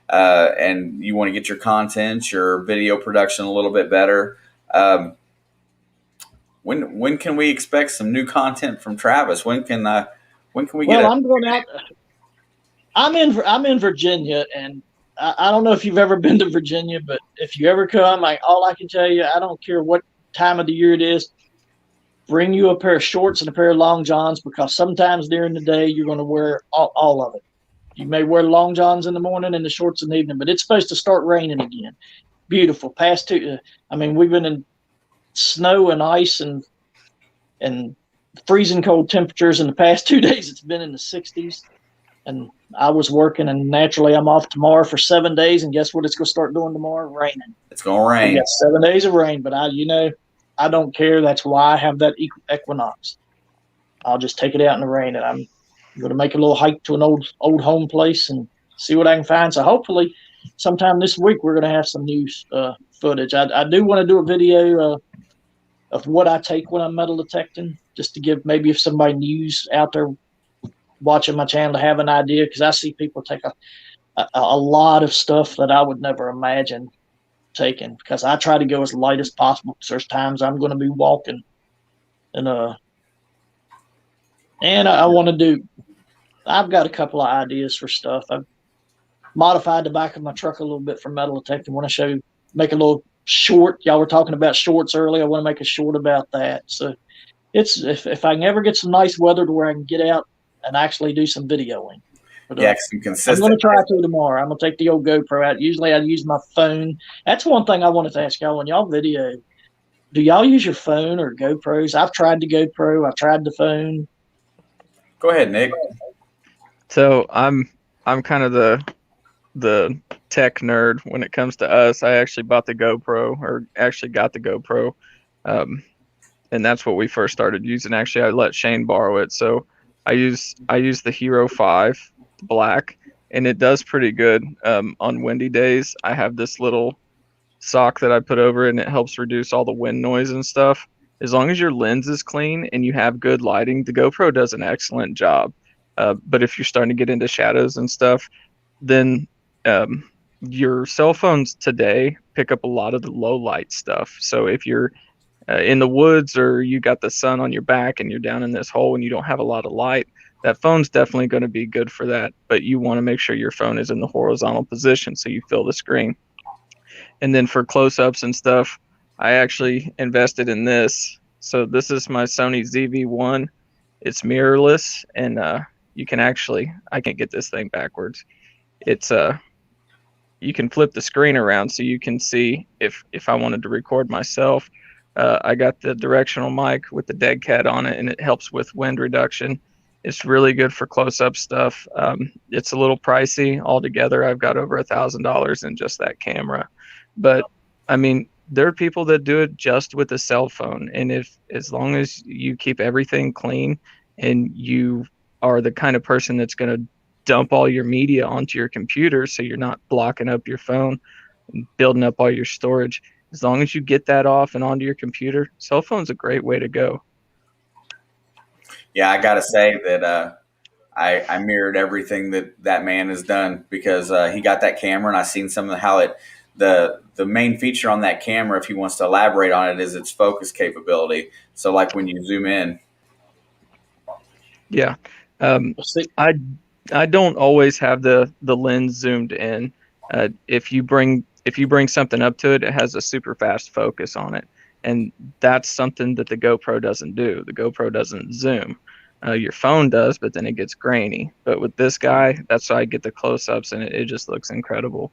And you want to get your content, your video production a little bit better. When can we expect some new content from Travis? When can we get? I'm going out. I'm in Virginia, and I don't know if you've ever been to Virginia, but if you ever come, all I can tell you, I don't care what time of the year it is, bring you a pair of shorts and a pair of long johns because sometimes during the day you're going to wear all of it. You may wear long johns in the morning and the shorts in the evening, but it's supposed to start raining again. Beautiful. Past two, we've been in snow and ice and freezing cold temperatures in the past 2 days. It's been in the 60s, and I was working, and naturally I'm off tomorrow for 7 days, and guess what? It's going to start doing tomorrow? Raining. It's going to rain. We got 7 days of rain, but I don't care. That's why I have that Equinox. I'll just take it out in the rain, and I'm going to make a little hike to an old home place and see what I can find. So hopefully sometime this week we're going to have some new footage. I do want to do a video of what I take when I'm metal detecting, just to give maybe if somebody news out there watching my channel to have an idea, because I see people take a lot of stuff that I would never imagine taking, because I try to go as light as possible because there's times I'm going to be walking and I want to do. I've got a couple of ideas for stuff. I've modified the back of my truck a little bit for metal detecting. I want to make a little short. Y'all were talking about shorts earlier. I want to make a short about that. So it's if I can ever get some nice weather to where I can get out and actually do some videoing. But, some consistent. I'm going to try to tomorrow. I'm going to take the old GoPro out. Usually I use my phone. That's one thing I wanted to ask y'all. When y'all video, do y'all use your phone or GoPros? I've tried the GoPro. I've tried the phone. Go ahead, Nick. So I'm kind of the tech nerd when it comes to us. I actually bought the GoPro, or actually got the GoPro, and that's what we first started using. Actually, I let Shane borrow it, so I use the Hero 5 Black, and it does pretty good on windy days. I have this little sock that I put over it, and it helps reduce all the wind noise and stuff. As long as your lens is clean and you have good lighting, the GoPro does an excellent job. But if you're starting to get into shadows and stuff, then your cell phones today pick up a lot of the low light stuff. So if you're in the woods or you got the sun on your back and you're down in this hole and you don't have a lot of light, that phone's definitely going to be good for that. But you want to make sure your phone is in the horizontal position so you fill the screen. And then for close-ups and stuff, I actually invested in this. So this is my Sony ZV-1. It's mirrorless, and you can actually, I can't get this thing backwards. It's you can flip the screen around so you can see if I wanted to record myself. I got the directional mic with the dead cat on it, and it helps with wind reduction. It's really good for close-up stuff. It's a little pricey altogether. I've got over $1,000 in just that camera. But I mean, there are people that do it just with a cell phone, and as long as you keep everything clean and you are the kind of person that's going to dump all your media onto your computer so you're not blocking up your phone and building up all your storage, as long as you get that off and onto your computer, cell phone's a great way to go. Yeah, I got to say that I mirrored everything that man has done, because he got that camera, and I seen some of how the main feature on that camera, if he wants to elaborate on it, is its focus capability. So like when you zoom in. Yeah. I don't always have the lens zoomed in. If you bring if you bring something up to it, it has a super fast focus on it, and that's something that the GoPro doesn't do. The GoPro doesn't zoom. Your phone does, but then it gets grainy. But with this guy, that's why I get the close-ups, and it just looks incredible.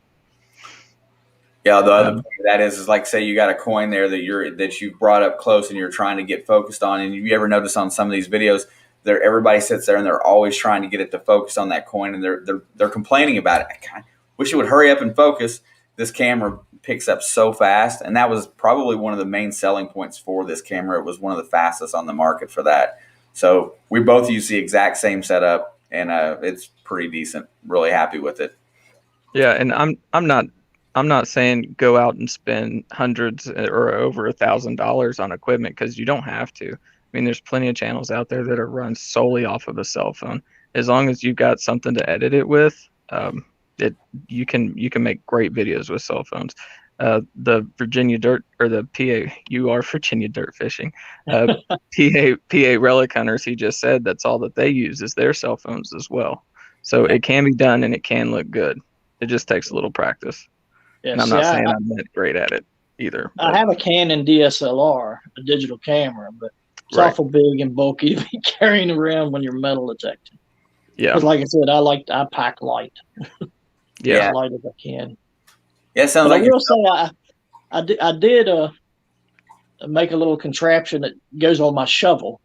Yeah, the other thing that is like, say you got a coin there that you brought up close and you're trying to get focused on, and you ever notice on some of these videos, everybody sits there and they're always trying to get it to focus on that coin, and they're complaining about it. I wish it would hurry up and focus. This camera picks up so fast, and that was probably one of the main selling points for this camera. It was one of the fastest on the market for that. So we both use the exact same setup, and it's pretty decent. Really happy with it. Yeah, and I'm not saying go out and spend hundreds or over $1,000 on equipment, because you don't have to. I mean, there's plenty of channels out there that are run solely off of a cell phone. As long as you've got something to edit it with, you can make great videos with cell phones. The Virginia Dirt, or the PA, you are Virginia Dirt Fishing, PA Relic Hunters, he just said that's all that they use is their cell phones as well. So it can be done, and it can look good. It just takes a little practice. Yeah, and I'm not saying I'm that great at it either. I have a Canon DSLR, a digital camera, but it's awful big and bulky to be carrying around when you're metal detecting. Yeah. Because like I said, I pack light. Yeah. As light as I can. Yeah, sounds like I will say I did make a little contraption that goes on my shovel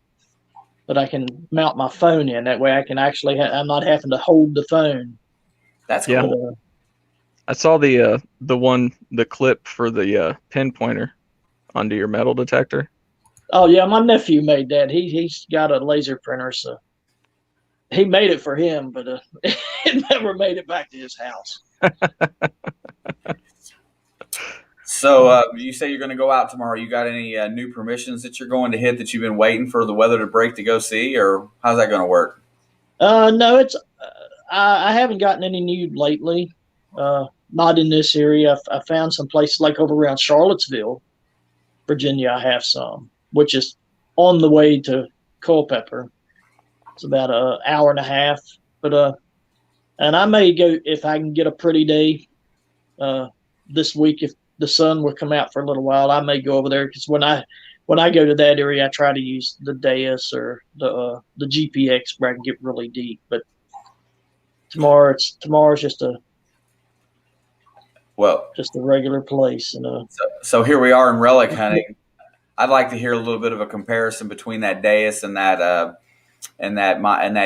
that I can mount my phone in. That way I can actually I'm not having to hold the phone. That's cool. I saw the clip for the pinpointer onto your metal detector. Oh yeah, my nephew made that. He's got a laser printer, so he made it for him, but it never made it back to his house. So you say you're going to go out tomorrow. You got any new permissions that you're going to hit that you've been waiting for the weather to break to go see, or how's that going to work? No, it's I haven't gotten any new lately. Not in this area. I found some places like over around Charlottesville, Virginia. I have some, which is on the way to Culpeper. It's about an hour and a half, but and I may go if I can get a pretty day this week. If the sun will come out for a little while, I may go over there, because when I go to that area, I try to use the Deus or the GPX where I can get really deep. But tomorrow's just a regular place. And so here we are in relic hunting. I'd like to hear a little bit of a comparison between that Deus and that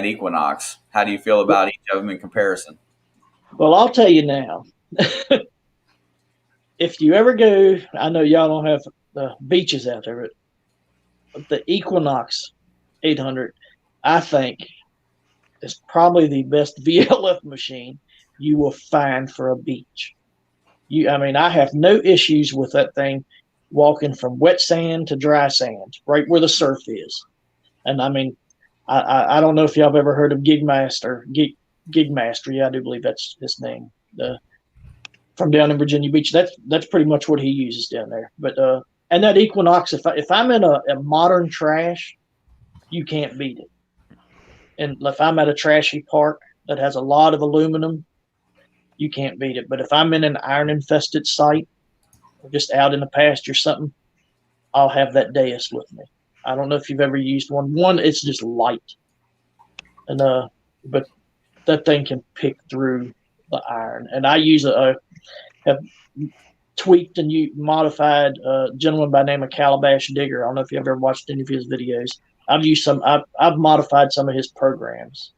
Equinox. How do you feel about each of them in comparison? Well, I'll tell you now. If you ever go, I know y'all don't have the beaches out there, but the Equinox 800, I think, is probably the best VLF machine you will find for a beach. I have no issues with that thing walking from wet sand to dry sand, right where the surf is. And I don't know if y'all have ever heard of Gigmaster. Gigmaster, yeah, I do believe that's his name. From down in Virginia Beach, that's pretty much what he uses down there. But and that Equinox, if I'm in a modern trash, you can't beat it. And if I'm at a trashy park that has a lot of aluminum, you can't beat it. But if I'm in an iron infested site, or just out in the pasture or something, I'll have that Deus with me. I don't know if you've ever used one. One, it's just light, and but that thing can pick through the iron. And I have tweaked and modified a gentleman by the name of Calabash Digger. I don't know if you've ever watched any of his videos. I've modified some of his programs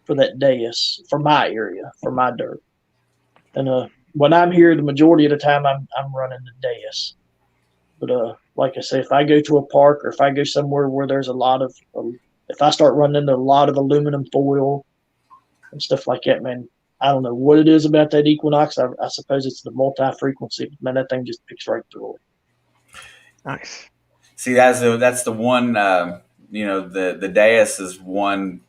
for that Deus for my area, for my dirt. And when I'm here, the majority of the time I'm running the Deus. But like I say, if I go to a park or if I go somewhere where there's a lot of, if I start running into a lot of aluminum foil and stuff like that, man, I don't know what it is about that Equinox. I suppose it's the multi-frequency. Man, that thing just picks right through it. Nice. See, that's the one. The Deus is one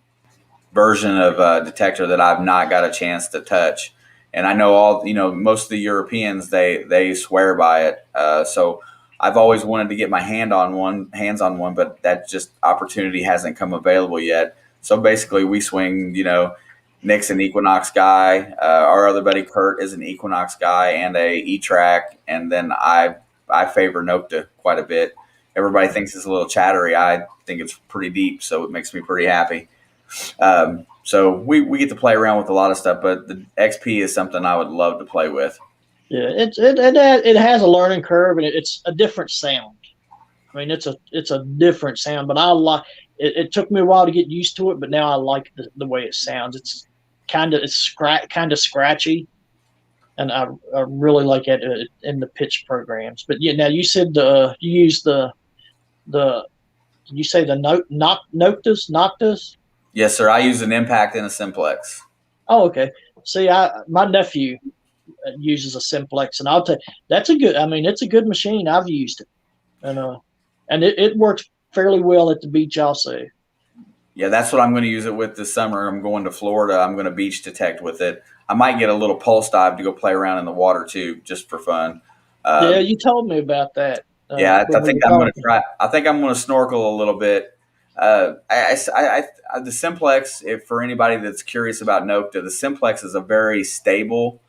version of detector that I've not got a chance to touch, and I know most of the Europeans they swear by it. So I've always wanted to get my hands on one, but that just opportunity hasn't come available yet. So basically, we swing Nick's an Equinox guy. Our other buddy Kurt is an Equinox guy and a E-Track. And then I favor Nokta quite a bit. Everybody thinks it's a little chattery. I think it's pretty deep, so it makes me pretty happy. So we get to play around with a lot of stuff, but the XP is something I would love to play with. Yeah, it has a learning curve, and it's a different sound. I mean, it's a different sound, but I like it. It took me a while to get used to it, but now I like the way it sounds. It's kind of scratchy, and I really like it in the pitch programs. But yeah, now you said you use the did you say the Noctis? Yes, sir. I use an Impact and a Simplex. Oh, okay. See, my nephew uses a Simplex, and I'll tell you, that's a good. I mean, it's a good machine. I've used it, and it works fairly well at the beach also. Yeah, that's what I'm going to use it with this summer. I'm going to Florida. I'm going to beach detect with it. I might get a little pulse dive to go play around in the water too, just for fun. Yeah, you told me about that. Yeah, I think I'm going to try. I think I'm going to snorkel a little bit. The Simplex, if for anybody that's curious about Nokta, the Simplex is a very stable.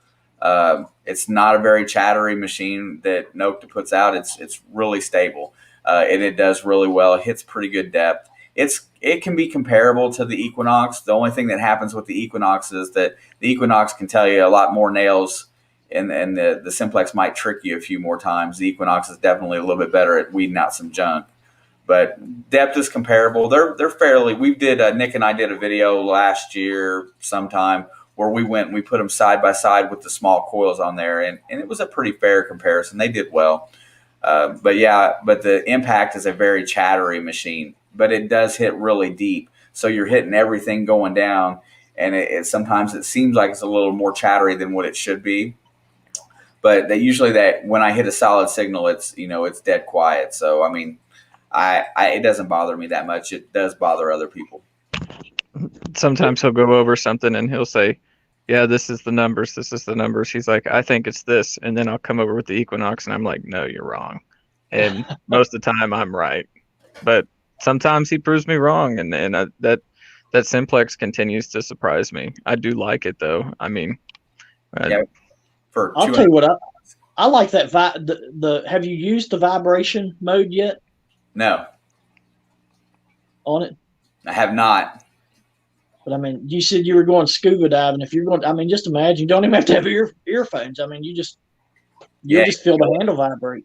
It's not a very chattery machine that Nokta puts out. It's really stable, and it does really well. It hits pretty good depth. It can be comparable to the Equinox. The only thing that happens with the Equinox is that the Equinox can tell you a lot more nails, and the Simplex might trick you a few more times. The Equinox is definitely a little bit better at weeding out some junk. But depth is comparable. They're fairly. Nick and I did a video last year sometime where we went and we put them side by side with the small coils on there, and it was a pretty fair comparison. They did well. But the Impact is a very chattery machine, but it does hit really deep. So you're hitting everything going down, and sometimes it seems like it's a little more chattery than what it should be. But usually when I hit a solid signal, it's dead quiet. So I mean. It doesn't bother me that much. It does bother other people. Sometimes he'll go over something and he'll say, yeah, this is the numbers. This is the numbers. He's like, I think it's this. And then I'll come over with the Equinox and I'm like, no, you're wrong. And most of the time I'm right. But sometimes he proves me wrong. And that Simplex continues to surprise me. I do like it though. I mean, I'll tell you what, I like that. Have you used the vibration mode yet? No. On it? I have not. But I mean, you said you were going scuba diving. If you're going, I mean, just imagine you don't even have to have earphones. I mean, you just feel the handle vibrate.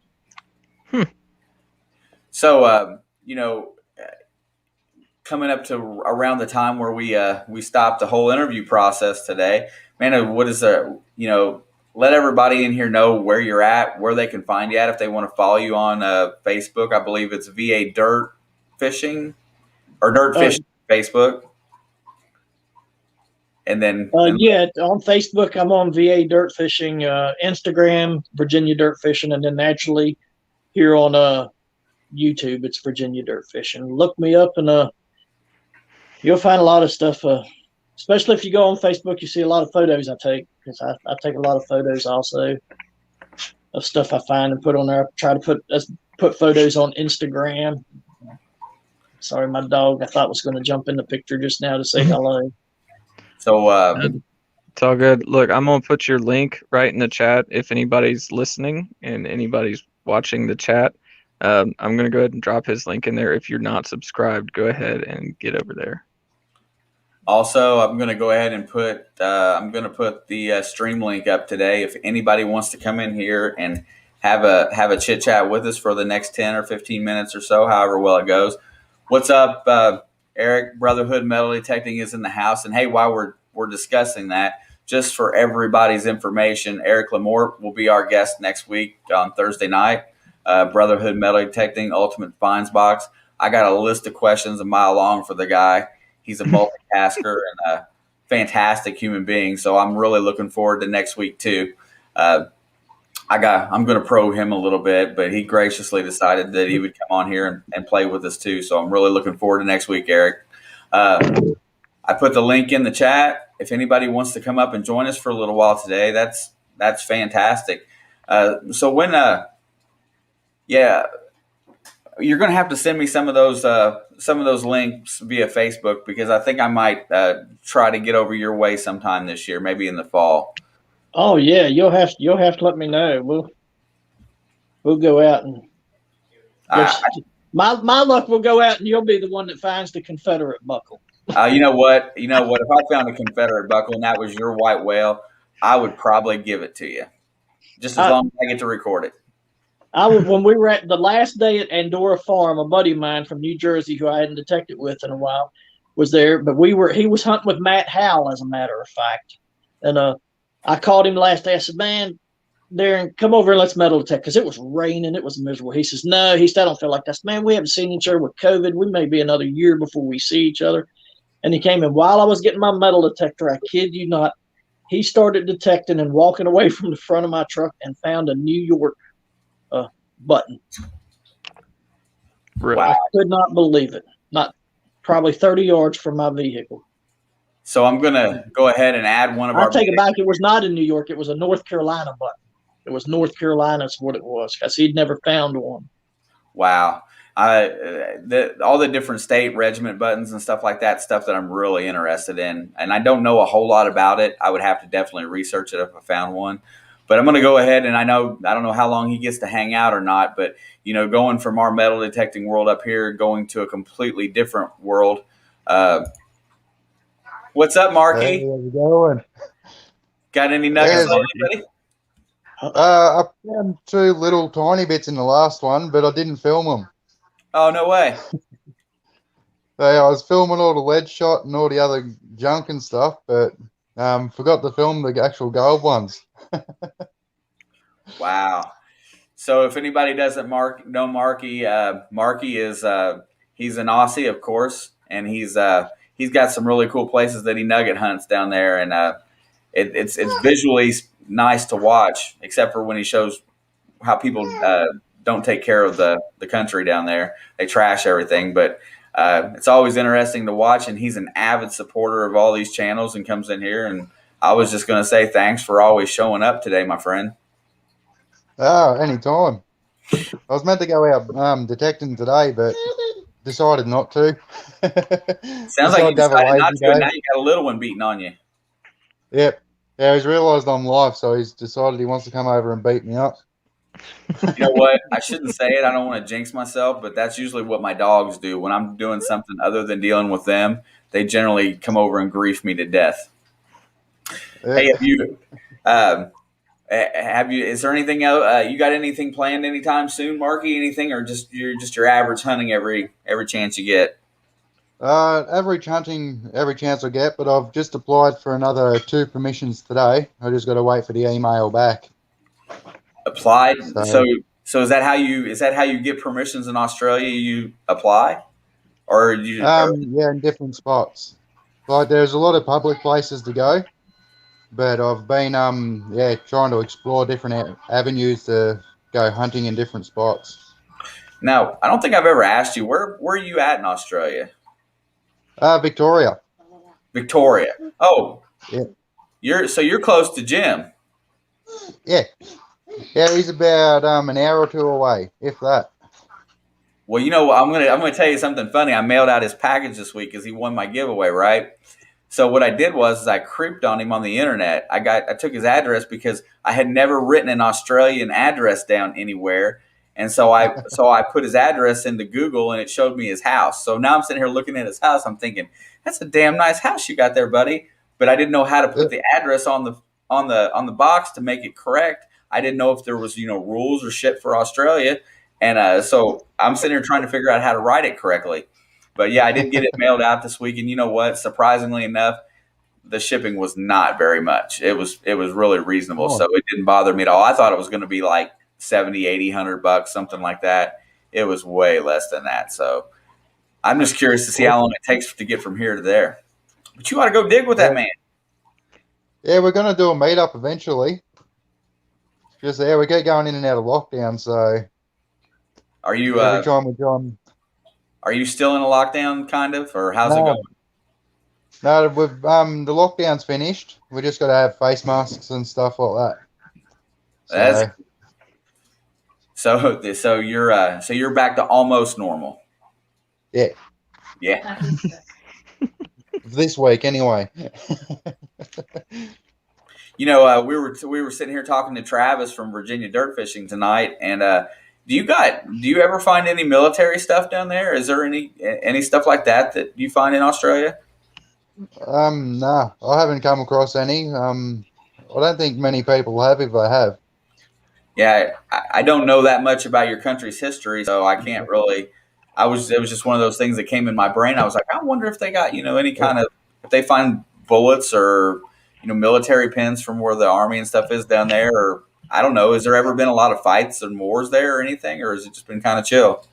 So, coming up to around the time where we stopped the whole interview process today, man, what is let everybody in here know where you're at, where they can find you at if they want to follow you on Facebook. I believe it's VA Dirt Fishing or Dirt Fishing Facebook. And then on Facebook, I'm on VA Dirt Fishing, Instagram, Virginia Dirt Fishing, and then naturally here on YouTube, it's Virginia Dirt Fishing. Look me up and you'll find a lot of stuff. Especially if you go on Facebook, you see a lot of photos I take, because I take a lot of photos also of stuff I find and put on there. I try to put photos on Instagram. Sorry, my dog I thought was going to jump in the picture just now to say hello. So it's all good. Look, I'm going to put your link right in the chat if anybody's listening and anybody's watching the chat. I'm going to go ahead and drop his link in there. If you're not subscribed, go ahead and get over there. Also, I'm going to go ahead and put the stream link up today. If anybody wants to come in here and have a chit chat with us for the next 10 or 15 minutes or so, however well it goes. What's up, Eric? Brotherhood Metal Detecting is in the house, and hey, while we're discussing that, just for everybody's information, Eric Lamort will be our guest next week on Thursday night. Brotherhood Metal Detecting Ultimate Finds Box. I got a list of questions a mile long for the guy. He's a multitasker and a fantastic human being. So I'm really looking forward to next week too. I'm going to probe him a little bit, but he graciously decided that he would come on here and play with us too. So I'm really looking forward to next week, Eric. I put the link in the chat. If anybody wants to come up and join us for a little while today, that's fantastic. So when, you're going to have to send me some of those some of those links via Facebook because I think I might try to get over your way sometime this year, maybe in the fall. Oh yeah, you'll have to let me know. We'll go out and I, my luck will go out and you'll be the one that finds the Confederate buckle. You know what? You know what? If I found a Confederate buckle and that was your white whale, I would probably give it to you, just as long as I get to record it. When we were at the last day at Andorra Farm, a buddy of mine from New Jersey who I hadn't detected with in a while was there, but he was hunting with Matt Howell, as a matter of fact. And I called him the last day. I said, man, Darren, come over and let's metal detect, because it was raining. It was miserable. He says, no, I don't feel like that. Man, we haven't seen each other with COVID. We may be another year before we see each other. And he came in while I was getting my metal detector. I kid you not. He started detecting and walking away from the front of my truck and found a New York button. Really? I could not believe it. Not probably 30 yards from my vehicle. So I'm going to go ahead and add one of our. I take it back. It was not in New York. It was a North Carolina button. It was North Carolina is what it was, because he'd never found one. Wow. All the different state regiment buttons and stuff like that, stuff that I'm really interested in. And I don't know a whole lot about it. I would have to definitely research it if I found one. But I'm going to go ahead, and I don't know how long he gets to hang out or not, but, going from our metal detecting world up here, going to a completely different world. What's up, Marky? Hey, how's it going? Got any nuggets on anybody? I found 2 little tiny bits in the last one, but I didn't film them. Oh, no way. I was filming all the lead shot and all the other junk and stuff, but forgot to film the actual gold ones. Wow. So if anybody doesn't know Marky, Marky is he's an Aussie, of course, and he's got some really cool places that he nugget hunts down there, and it's visually nice to watch, except for when he shows how people don't take care of the country down there. They trash everything, but it's always interesting to watch, and he's an avid supporter of all these channels and comes in here. And I was just going to say thanks for always showing up today, my friend. Oh, anytime. I was meant to go out detecting today, but decided not to. Sounds like you decided not to, and now you got a little one beating on you. Yep. Yeah, he's realised I'm live, so he's decided he wants to come over and beat me up. You know what? I shouldn't say it. I don't want to jinx myself, but that's usually what my dogs do. When I'm doing something other than dealing with them, they generally come over and grief me to death. Yeah. Hey, is there anything else? You got anything planned anytime soon, Marky? Anything, or you're just your average hunting every chance you get? Average hunting every chance I get, but I've just applied for another 2 permissions today. I just got to wait for the email back. Applied. So is that how you get permissions in Australia? You apply, or you? Yeah, in different spots. Like there's a lot of public places to go, but I've been trying to explore different avenues to go hunting in different spots. Now, I don't think I've ever asked you where are you at in Australia? Victoria. Victoria. Oh, yeah. You're close to Jim. Yeah. Yeah, he's about an hour or 2 away, if that. Well, I'm gonna tell you something funny. I mailed out his package this week because he won my giveaway, right? So what I did was I creeped on him on the internet. I took his address because I had never written an Australian address down anywhere, and so I put his address into Google and it showed me his house. So now I'm sitting here looking at his house. I'm thinking that's a damn nice house you got there, buddy. But I didn't know how to put the address on the box to make it correct. I didn't know if there was, rules or shit for Australia. And so I'm sitting here trying to figure out how to write it correctly. But yeah, I did get it mailed out this week. And you know what? Surprisingly enough, the shipping was not very much. It was really reasonable. So it didn't bother me at all. I thought it was going to be like 70, 80, $100, something like that. It was way less than that. So I'm just curious to see how long it takes to get from here to there. But you ought to go dig with that man. Yeah, we're going to do a meetup eventually. Just we get going in and out of lockdown, so are you every time we join? Are you still in a lockdown, kind of, or how's it going? No, we've the lockdown's finished. We just got to have face masks and stuff like that. So you're back to almost normal. Yeah. Yeah. This week, anyway. You know, we were sitting here talking to Travis from Virginia Dirt Fishing tonight, and do you ever find any military stuff down there? Is there any stuff like that you find in Australia? Nah, I haven't come across any. I don't think many people have, if they have. Yeah, I don't know that much about your country's history, so I can't really. It was just one of those things that came in my brain. I was like, I wonder if they got any kind of if they find bullets or military pins from where the army and stuff is down there, or I don't know. Has there ever been a lot of fights and wars there or anything, or has it just been kind of chill?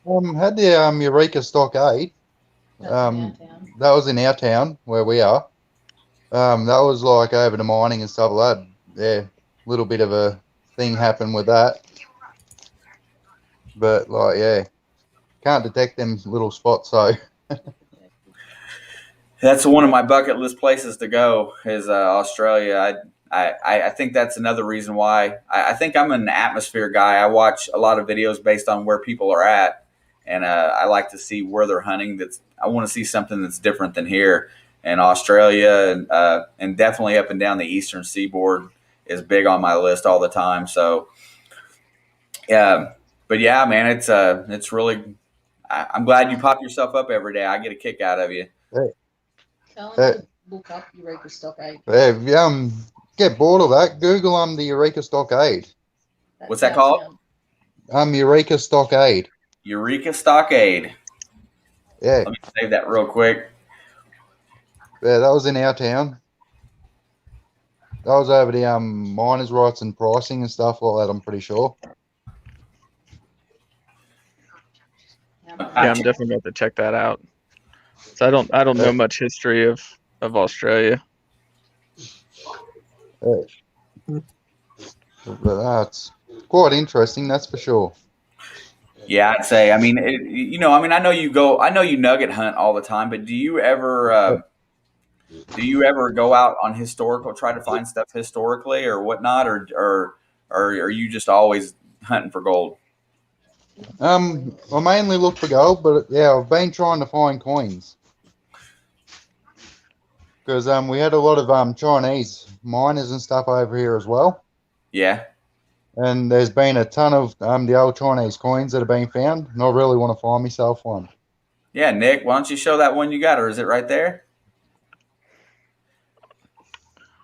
Had the Eureka Stockade. That was in our town where we are. That was like over the mining and stuff like that. Yeah, a little bit of a thing happened with that. But like, yeah, can't detect them little spots. So That's one of my bucket list places to go is Australia. I think that's another reason why I think I'm an atmosphere guy. I watch a lot of videos based on where people are at, and I like to see where they're hunting. I want to see something that's different than here. And Australia and definitely up and down the eastern seaboard is big on my list all the time. So yeah, but yeah, man, it's really. I'm glad you pop yourself up every day. I get a kick out of you. Tell them to look up Eureka Stockade. if you get bored of that, Google the Eureka Stockade. What's that called? Eureka Stockade. Eureka Stockade. Yeah. Let me save that real quick. Yeah, that was in our town. That was over the miners' rights and pricing and stuff like that, I'm pretty sure. Yeah, I'm definitely going to check that out. So I don't know much history of Australia. But that's quite interesting, that's for sure. Yeah, I'd say. I mean, I know you nugget hunt all the time, but do you ever go out on historical, try to find stuff historically or whatnot, or are you just always hunting for gold? I mainly look for gold, but yeah, I've been trying to find coins. Because we had a lot of Chinese miners and stuff over here as well. Yeah. And there's been a ton of the old Chinese coins that have been found, and I really want to find myself one. Yeah, Nick, why don't you show that one you got, or is it right there?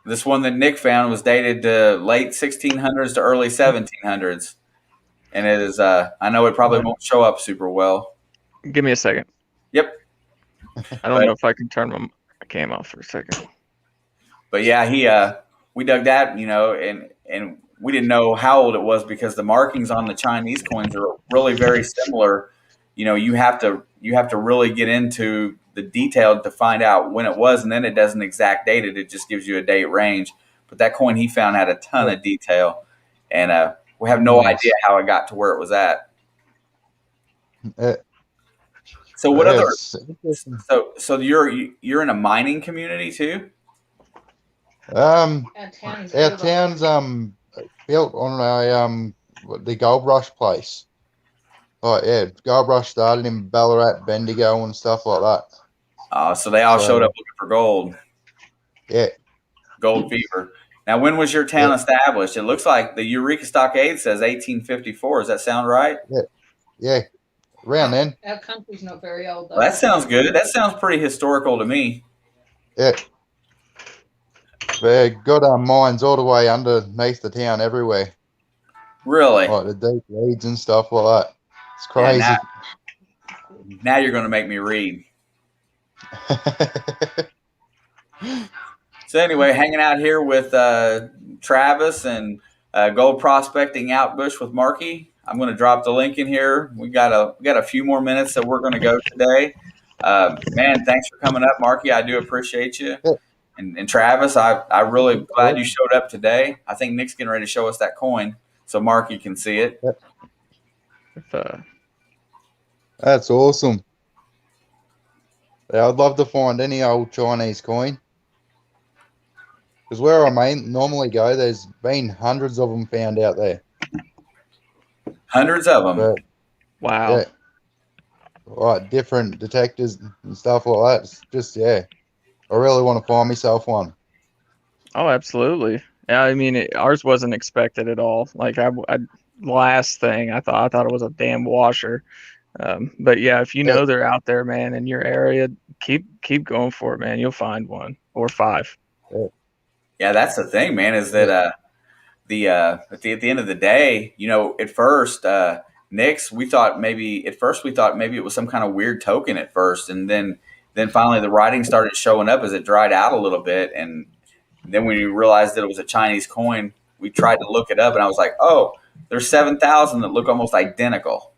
This one that Nick found was dated to late 1600s to early 1700s. And it is, I know it probably won't show up super well. Give me a second. Yep. I don't know if I can turn my cam off for a second. But yeah, we dug that, and we didn't know how old it was because the markings on the Chinese coins are really very similar. You have to really get into the detail to find out when it was, and then it doesn't exact date it. It just gives you a date range. But that coin he found had a ton of detail, and we have no idea how it got to where it was at. So what other? So you're in a mining community too? Our town's built on the Gold Rush place. Oh yeah, Gold Rush started in Ballarat, Bendigo, and stuff like that. So they all showed up looking for gold. Yeah. Gold fever. Now, when was your town established? It looks like the Eureka Stockade says 1854. Does that sound right? Yeah. Around then. Our country's not very old, though. Well, that sounds good. That sounds pretty historical to me. Yeah. They got mines all the way underneath the town everywhere. Really? Like the deep leads and stuff like that. It's crazy. Yeah, now you're going to make me read. So anyway, hanging out here with Travis and Gold Prospecting Out Bush with Marky. I'm going to drop the link in here. We got a few more minutes that we're going to go today. Man, thanks for coming up, Marky. I do appreciate you. And Travis, I really glad you showed up today. I think Nick's getting ready to show us that coin so Marky can see it. That's awesome. Yeah, I'd love to find any old Chinese coin. Because where I normally go, there's been hundreds of them found out there. Hundreds of them? Wow. like different detectors and stuff like that. It's just I really want to find myself one. Oh, absolutely. Yeah, I mean, ours wasn't expected at all. Like last thing I thought it was a damn washer. But yeah, if you Yeah, know they're out there, man, in your area, keep going for it, man. You'll find one or five. Yeah, that's the thing, man. Is that yeah. at the end of the day, at first, Nick's, we thought maybe it was some kind of weird token at first, and then finally the writing started showing up as it dried out a little bit, and then when we realized that it was a Chinese coin, we tried to look it up, and I was like, oh, there's 7,000 that look almost identical.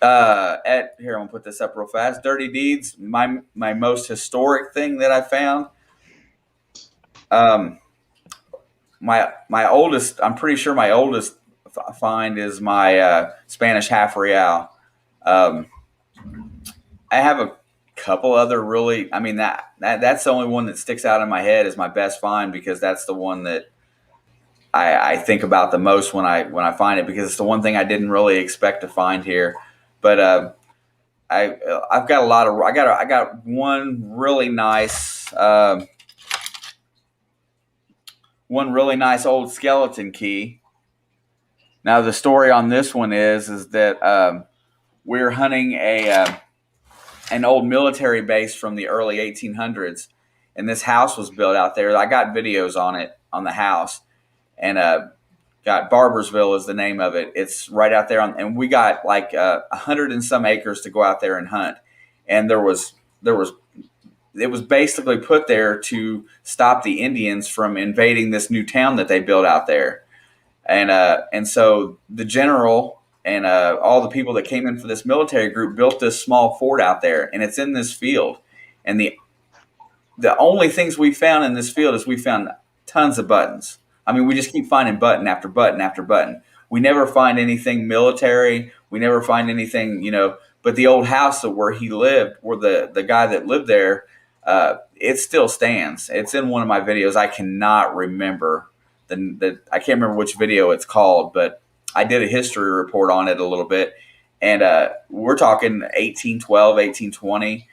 At here, I'm gonna put this up real fast. Dirty Deeds, my most historic thing that I found. My oldest, I'm pretty sure my oldest find is my Spanish half real. Um, I have a couple other really. I mean that's the only one that sticks out in my head as my best find because that's the one that I think about the most when I find it because it's the one thing I didn't really expect to find here. But I've got a lot of I got one really nice old skeleton key. Now the story on this one is that we're hunting an old military base from the early 1800s, and this house was built out there. I got videos on it on the house, and got Barbersville is the name of it. It's right out there and we got like 100 and some acres to go out there and hunt, and there was it was basically put there to stop the Indians from invading this new town that they built out there. And so the general and all the people that came in for this military group built this small fort out there, and it's in this field. And the only things we found in this field is we found tons of buttons. I mean, we just keep finding button after button after button. We never find anything military. We never find anything, But the old house where he lived, where the guy that lived there, it still stands. It's in one of my videos. I cannot remember I can't remember which video it's called, but I did a history report on it a little bit, and we're talking 1812, 1820.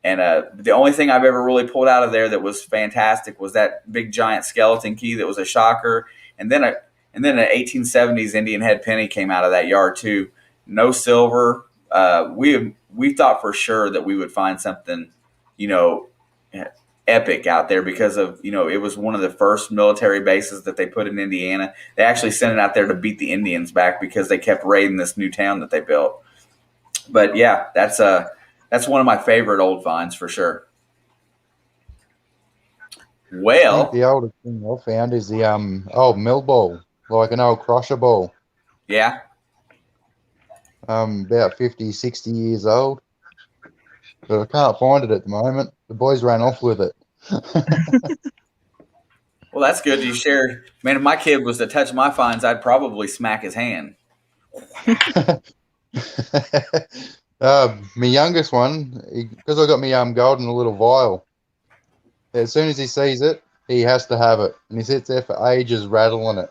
And the only thing I've ever really pulled out of there that was fantastic was that big giant skeleton key that was a shocker, and then an 1870s Indian head penny came out of that yard too. No silver. We thought for sure that we would find something, epic out there because of it was one of the first military bases that they put in Indiana. They actually sent it out there to beat the Indians back because they kept raiding this new town that they built. But yeah, that's one of my favorite old finds for sure. I Well, think the oldest thing I found is the old mill ball, like an old crusher ball. yeah, About 50, 60 years old. But I can't find it at the moment. The boys ran off with it. well, that's good. You share, man. If my kid was to touch my finds, I'd probably smack his hand. My youngest one, because I got my gold in a little vial. As soon as he sees it, he has to have it, and he sits there for ages rattling it.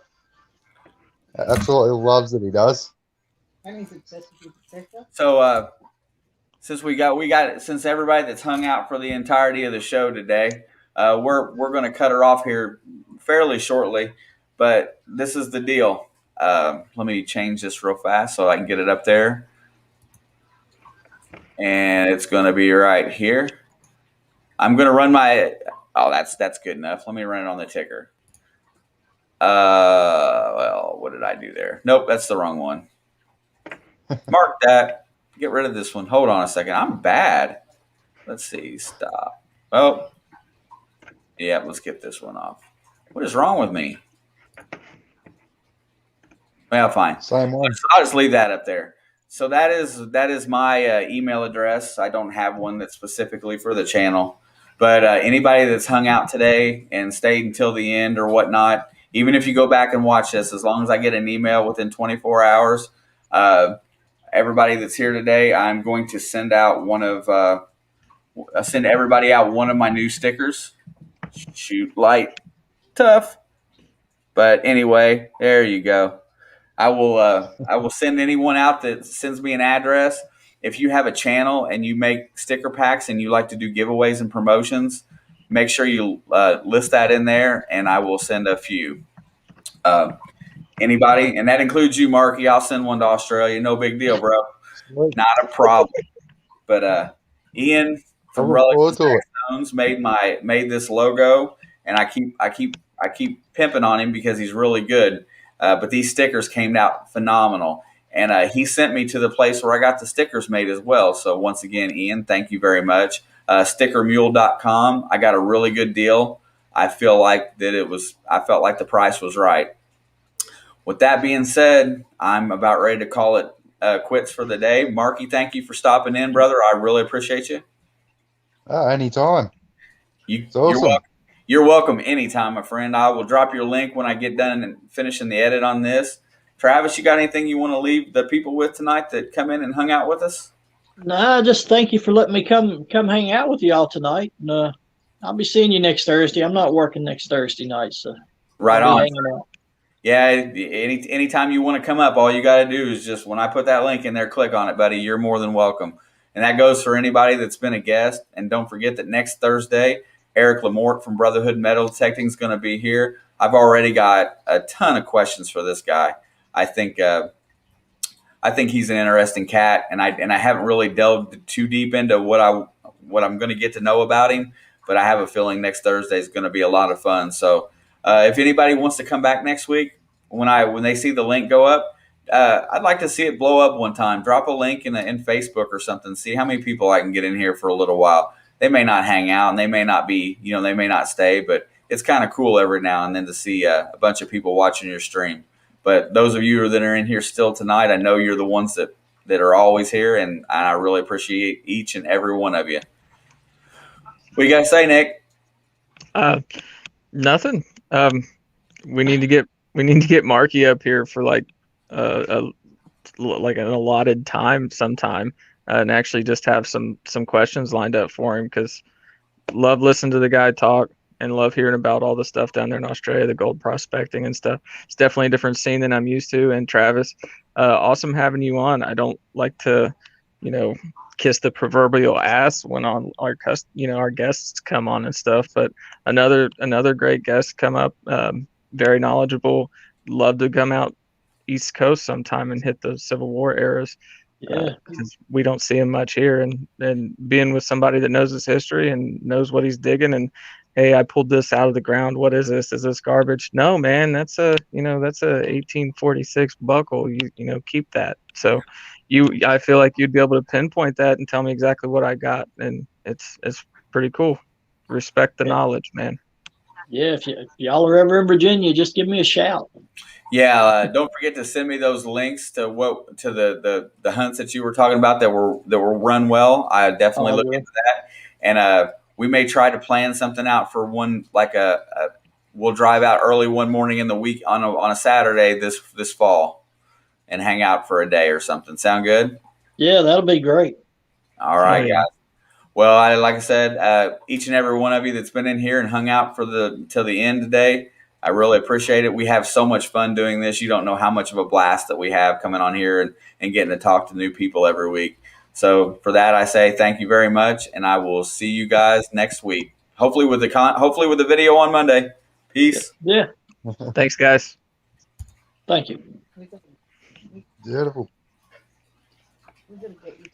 Absolutely loves it. He does. And he's obsessed with the detector. So since everybody that's hung out for the entirety of the show today, we're going to cut her off here fairly shortly. But this is the deal. Let me change this real fast so I can get it up there. And it's going to be right here. I'm going to run that's good enough. Let me run it on the ticker. Well, what did I do there? Nope, that's the wrong one. Mark that. Get rid of this one. Hold on a second. I'm bad. Let's see. Stop. Oh, yeah, let's get this one off. What is wrong with me? Well, fine. Same one. I'll just leave that up there. So that is my email address. I don't have one that's specifically for the channel, but anybody that's hung out today and stayed until the end or whatnot, even if you go back and watch this, as long as I get an email within 24 hours, everybody that's here today, I'm going to send everybody out one of my new stickers. Shoot light, tough. But anyway, there you go. I will send anyone out that sends me an address. If you have a channel and you make sticker packs and you like to do giveaways and promotions, make sure you list that in there, and I will send a few. Anybody, and that includes you, Marky. I'll send one to Australia. No big deal, bro. Not a problem. But Ian I from look Relics forward and to it. Stones made this logo, and I keep pimping on him because he's really good. But these stickers came out phenomenal, and he sent me to the place where I got the stickers made as well. So once again, Ian, thank you very much. Stickermule.com. I got a really good deal. I feel like that I felt like the price was right. With that being said, I'm about ready to call it quits for the day. Marky, thank you for stopping in, brother. I really appreciate you. Anytime. You're awesome. welcome. You're welcome anytime, my friend. I will drop your link when I get done and finishing the edit on this. Travis, you got anything you want to leave the people with tonight that come in and hung out with us? No, just thank you for letting me come hang out with y'all tonight. And I'll be seeing you next Thursday. I'm not working next Thursday night, so Right I'll be on. hanging out. Yeah, anytime you want to come up, all you got to do is just when I put that link in there, click on it, buddy. You're more than welcome. And that goes for anybody that's been a guest. And don't forget that next Thursday, Eric Lamort from Brotherhood Metal Detecting is going to be here. I've already got a ton of questions for this guy. I think he's an interesting cat, and I haven't really delved too deep into what I'm going to get to know about him. But I have a feeling next Thursday is going to be a lot of fun. So if anybody wants to come back next week, when they see the link go up, I'd like to see it blow up one time. Drop a link in Facebook or something. See how many people I can get in here for a little while. They may not hang out and they may not be, they may not stay, but it's kind of cool every now and then to see a bunch of people watching your stream. But those of you that are in here still tonight, I know you're the ones that are always here, and I really appreciate each and every one of you. What you got to say, Nick? Nothing. We need to get Marky up here for like an allotted time sometime, and actually just have some questions lined up for him, because love listening to the guy talk and love hearing about all the stuff down there in Australia, the gold prospecting and stuff. It's definitely a different scene than I'm used to. And Travis, awesome having you on. I don't like to, kiss the proverbial ass when on our guests come on and stuff, but another great guest come up, very knowledgeable. Love to come out East Coast sometime and hit the Civil War eras. Yeah, because we don't see him much here, and being with somebody that knows his history and knows what he's digging, and hey, I pulled this out of the ground. What is this? Is this garbage? No, man, that's a 1846 buckle. You keep that. So I feel like you'd be able to pinpoint that and tell me exactly what I got, and it's pretty cool. Respect the knowledge, man. Yeah, if y'all are ever in Virginia, just give me a shout. Yeah, don't forget to send me those links to the hunts that you were talking about that were run well. I definitely look into that, and we may try to plan something out for one, like we'll drive out early one morning in the week on a Saturday this fall, and hang out for a day or something. Sound good? Yeah, that'll be great. All right, guys. Well, like I said, each and every one of you that's been in here and hung out till the end today, I really appreciate it. We have so much fun doing this. You don't know how much of a blast that we have coming on here and getting to talk to new people every week. So for that, I say thank you very much, and I will see you guys next week. Hopefully with the video on Monday. Peace. Yeah. Thanks, guys. Thank you. Beautiful. We're gonna get you